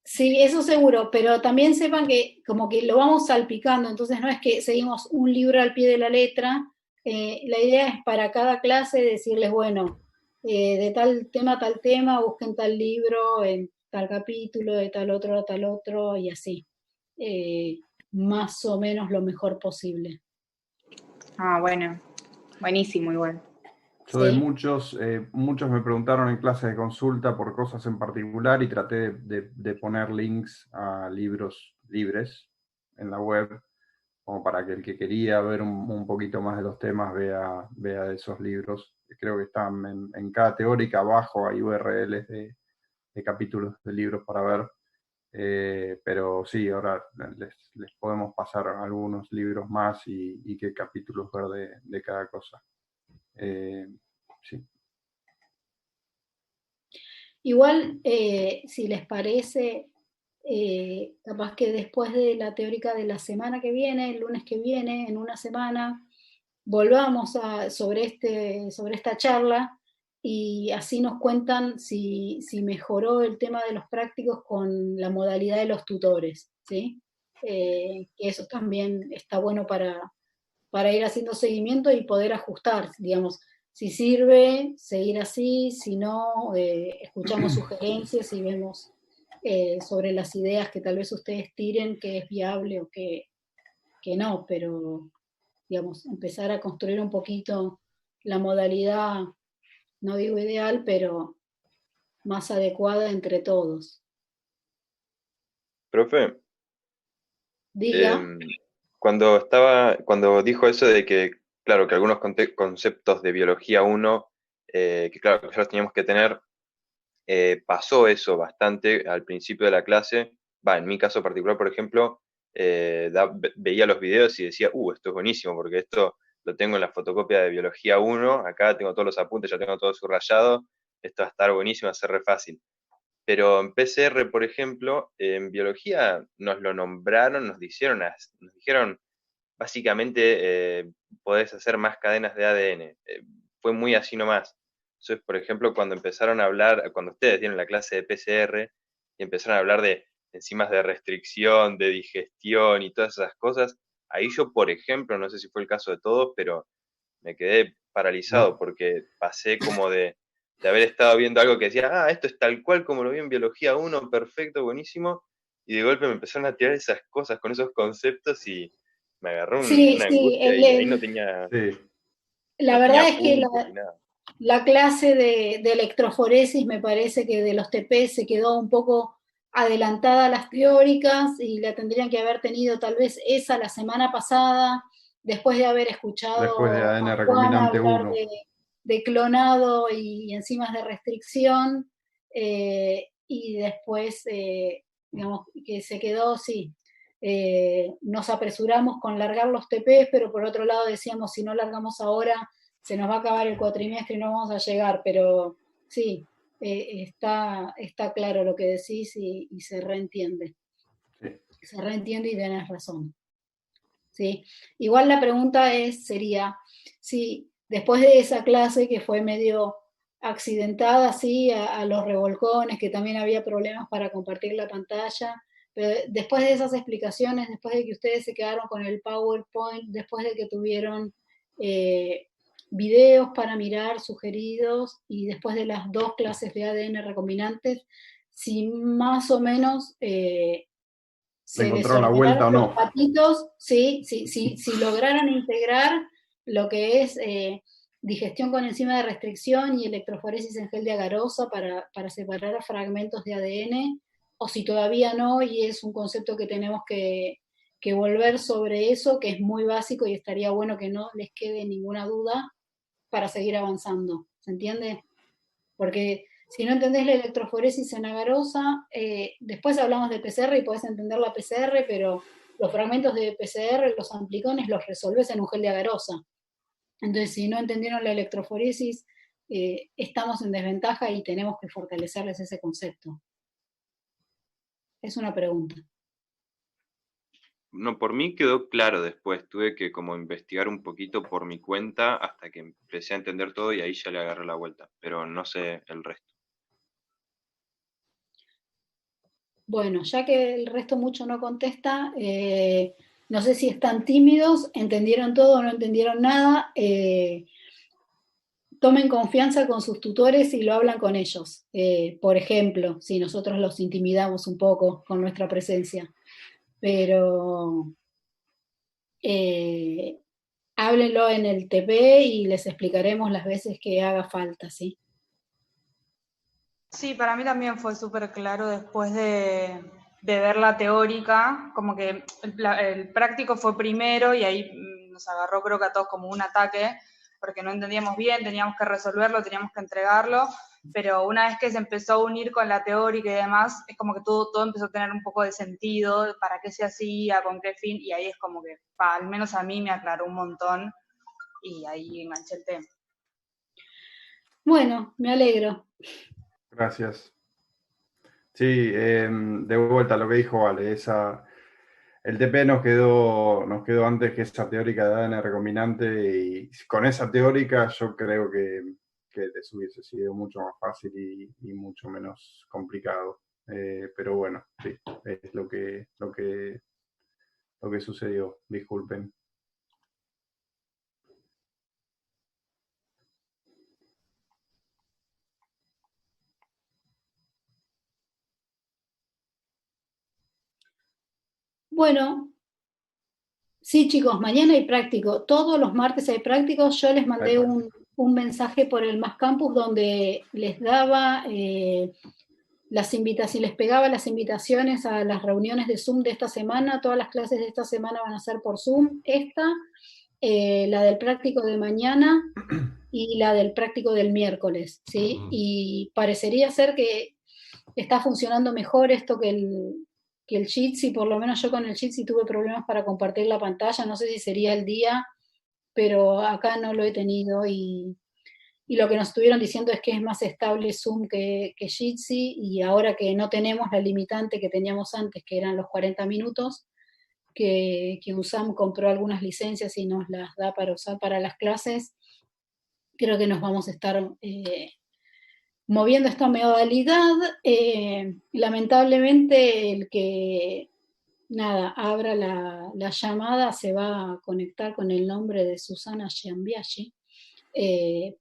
Sí, eso seguro, pero también sepan que como que lo vamos salpicando, entonces no es que seguimos un libro al pie de la letra, la idea es para cada clase decirles, bueno, de tal tema, busquen tal libro, en tal capítulo, de tal otro, y así. Más o menos lo mejor posible. Ah, bueno, buenísimo igual. Yo de muchos me preguntaron en clases de consulta por cosas en particular y traté de poner links a libros libres en la web, como para que el que quería ver un poquito más de los temas vea de esos libros. Creo que están en cada teórica abajo, hay URLs de capítulos de libros para ver. Pero sí, ahora les podemos pasar algunos libros más y qué capítulos ver de cada cosa. Sí. Igual, si les parece, capaz que después de la teórica de la semana que viene, el lunes que viene, en una semana, volvamos sobre esta charla y así nos cuentan si mejoró el tema de los prácticos con la modalidad de los tutores, ¿sí? Que eso también está bueno para ir haciendo seguimiento y poder ajustar, digamos. Si sirve, seguir así, si no, escuchamos sugerencias y vemos sobre las ideas que tal vez ustedes tiren, que es viable o que no, pero digamos, empezar a construir un poquito la modalidad, no digo ideal, pero más adecuada entre todos. Profe, Diga. cuando dijo eso de que, claro, que algunos conceptos de biología 1, que claro, que ya los teníamos que tener, pasó eso bastante al principio de la clase. En mi caso particular, por ejemplo, veía los videos y decía, esto es buenísimo, porque esto lo tengo en la fotocopia de biología 1, acá tengo todos los apuntes, ya tengo todo subrayado, esto va a estar buenísimo, va a ser re fácil. Pero en PCR, por ejemplo, en biología nos lo nombraron, nos dijeron básicamente podés hacer más cadenas de ADN. Fue muy así nomás. Entonces, por ejemplo, cuando empezaron a hablar, cuando ustedes dieron la clase de PCR y empezaron a hablar de enzimas de restricción, de digestión y todas esas cosas, ahí yo, por ejemplo, no sé si fue el caso de todos, pero me quedé paralizado No. porque pasé como de haber estado viendo algo que decía, esto es tal cual como lo vi en Biología 1, perfecto, buenísimo, y de golpe me empezaron a tirar esas cosas con esos conceptos y me agarró Sí, una sí, angustia y ahí no tenía, Sí, la no verdad tenía es que apuntes ni nada. la clase de electroforesis me parece que de los TP se quedó un poco adelantada a las teóricas y la tendrían que haber tenido tal vez esa la semana pasada, después de haber después de escuchado a ADN Juan recombinante hablar 1. de clonado y enzimas de restricción, y después, digamos, que se quedó, sí. Nos apresuramos con largar los TPs, pero por otro lado decíamos, si no largamos ahora, se nos va a acabar el cuatrimestre y no vamos a llegar, pero sí, está claro lo que decís y se reentiende. Sí. Se reentiende y tenés razón. ¿Sí? Igual la pregunta sería, si después de esa clase que fue medio accidentada, sí, a los revolcones, que también había problemas para compartir la pantalla, pero después de esas explicaciones, después de que ustedes se quedaron con el PowerPoint, después de que tuvieron videos para mirar sugeridos y después de las 2 clases de ADN recombinantes, si más o menos ¿Le se les encontraron la vuelta o ordenaron los no? patitos, ¿sí? Si lograran integrar lo que es digestión con enzima de restricción y electroforesis en gel de agarosa para separar fragmentos de ADN, o si todavía no, y es un concepto que tenemos que volver sobre eso, que es muy básico y estaría bueno que no les quede ninguna duda para seguir avanzando. ¿Se entiende? Porque si no entendés la electroforesis en agarosa, después hablamos de PCR y podés entender la PCR, pero los fragmentos de PCR, los amplicones, los resolvés en un gel de agarosa. Entonces, si no entendieron la electroforesis, estamos en desventaja y tenemos que fortalecerles ese concepto. Es una pregunta. No, por mí quedó claro después, tuve que como investigar un poquito por mi cuenta hasta que empecé a entender todo y ahí ya le agarré la vuelta, pero no sé el resto. Bueno, ya que el resto mucho no contesta, no sé si están tímidos, entendieron todo o no entendieron nada. Tomen confianza con sus tutores y lo hablan con ellos. Por ejemplo, si nosotros los intimidamos un poco con nuestra presencia. Pero háblenlo en el TP y les explicaremos las veces que haga falta, ¿sí? Sí, para mí también fue súper claro después de ver la teórica, como que el práctico fue primero y ahí nos agarró creo que a todos como un ataque, porque no entendíamos bien, teníamos que resolverlo, teníamos que entregarlo, pero una vez que se empezó a unir con la teórica y demás, es como que todo empezó a tener un poco de sentido, para qué se hacía, con qué fin, y ahí es como que, al menos a mí me aclaró un montón y ahí enganché el tema. Bueno, me alegro. Gracias. Sí, de vuelta a lo que dijo Vale, el TP nos quedó antes que esa teórica de ADN recombinante y con esa teórica yo creo que les hubiese sido mucho más fácil y mucho menos complicado. Pero bueno, sí, es lo que sucedió, disculpen. Bueno, sí, chicos, mañana hay práctico. Todos los martes hay prácticos. Yo les mandé un mensaje por el Más Campus donde les daba las invitaciones, les pegaba las invitaciones a las reuniones de Zoom de esta semana. Todas las clases de esta semana van a ser por Zoom. La del práctico de mañana y la del práctico del miércoles, ¿sí? Y parecería ser que está funcionando mejor esto que el Jitsi, por lo menos yo con el Jitsi tuve problemas para compartir la pantalla, no sé si sería el día, pero acá no lo he tenido y lo que nos estuvieron diciendo es que es más estable Zoom que Jitsi y ahora que no tenemos la limitante que teníamos antes, que eran los 40 minutos, que USAM compró algunas licencias y nos las da para usar para las clases, creo que nos vamos a estar moviendo esta modalidad. Lamentablemente el que abra la llamada se va a conectar con el nombre de Susana Giambiaggi.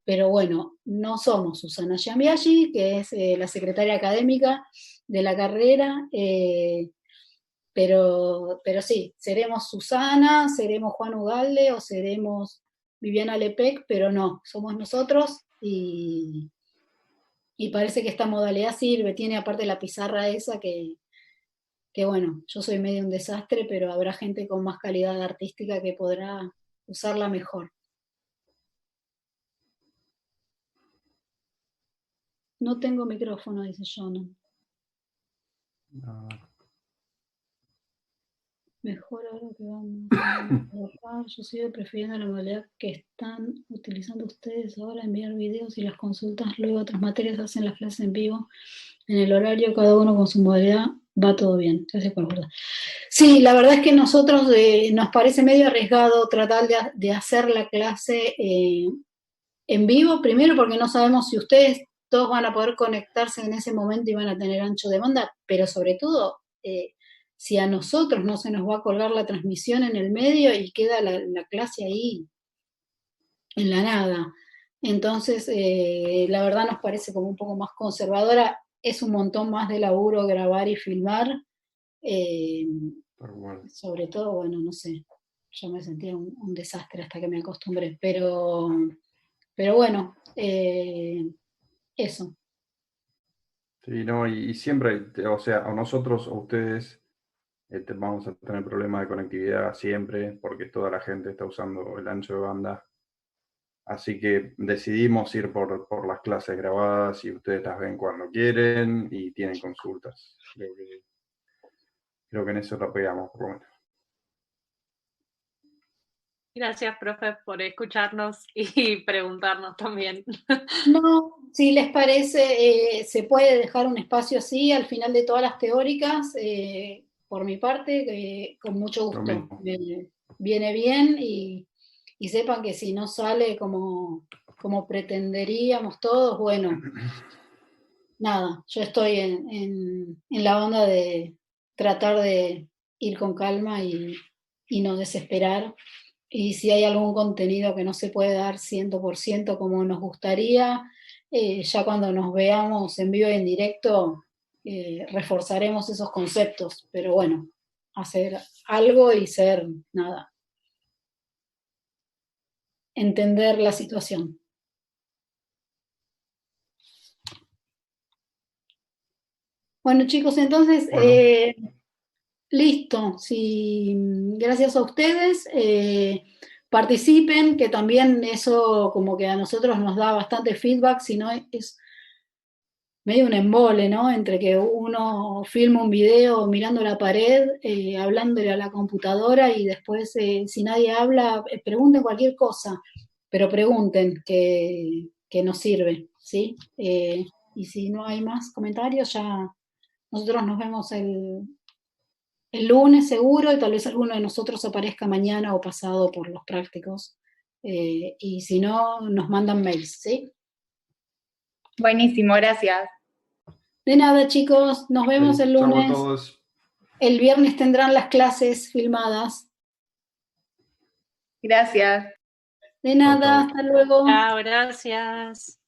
Pero bueno, no somos Susana Giambiaggi, que es la secretaria académica de la carrera, pero sí, seremos Susana, seremos Juan Ugalde o seremos Viviana Lepec, pero no, somos nosotros y parece que esta modalidad sirve, tiene aparte la pizarra esa que bueno, yo soy medio un desastre, pero habrá gente con más calidad artística que podrá usarla mejor. No tengo micrófono, dice Jonah. No. Mejor ahora que vamos a trabajar. Yo sigo prefiriendo la modalidad que están utilizando ustedes ahora, enviar videos y las consultas, luego otras materias hacen las clases en vivo, en el horario, cada uno con su modalidad, va todo bien. Gracias por la verdad. Sí, la verdad es que nosotros nos parece medio arriesgado tratar de hacer la clase en vivo, primero porque no sabemos si ustedes todos van a poder conectarse en ese momento y van a tener ancho de banda, pero sobre todo, si a nosotros no se nos va a colgar la transmisión en el medio y queda la clase ahí en la nada. Entonces, la verdad nos parece como un poco más conservadora, es un montón más de laburo grabar y filmar, sobre todo, bueno, no sé, yo me sentía un desastre hasta que me acostumbré, pero bueno, eso. Sí, no, y siempre, o sea, a nosotros, a ustedes, vamos a tener problemas de conectividad siempre, porque toda la gente está usando el ancho de banda. Así que decidimos ir por las clases grabadas y ustedes las ven cuando quieren y tienen consultas. Creo que en eso la pegamos, por lo menos. Gracias, profe, por escucharnos y preguntarnos también. No, si les parece, se puede dejar un espacio así al final de todas las teóricas, por mi parte, con mucho gusto. Viene bien y sepan que si no sale como pretenderíamos todos, bueno, nada, yo estoy en la onda de tratar de ir con calma y no desesperar. Y si hay algún contenido que no se puede dar 100% como nos gustaría, ya cuando nos veamos en vivo y en directo, reforzaremos esos conceptos. Pero bueno, hacer algo y ser, nada, entender la situación. Bueno, chicos, entonces, listo. Sí, gracias a ustedes. Participen, que también eso como que a nosotros nos da bastante feedback, si no es medio un embole, ¿no? Entre que uno filma un video mirando la pared, hablándole a la computadora y después si nadie habla, pregunten cualquier cosa, pero pregunten que nos sirve, ¿sí? Y si no hay más comentarios, ya nosotros nos vemos el lunes seguro y tal vez alguno de nosotros aparezca mañana o pasado por los prácticos. Y si no, nos mandan mails, ¿sí? Buenísimo, gracias. De nada, chicos, nos vemos el lunes. Chau a todos. El viernes tendrán las clases filmadas. Gracias. De nada, hasta luego. Chao, gracias.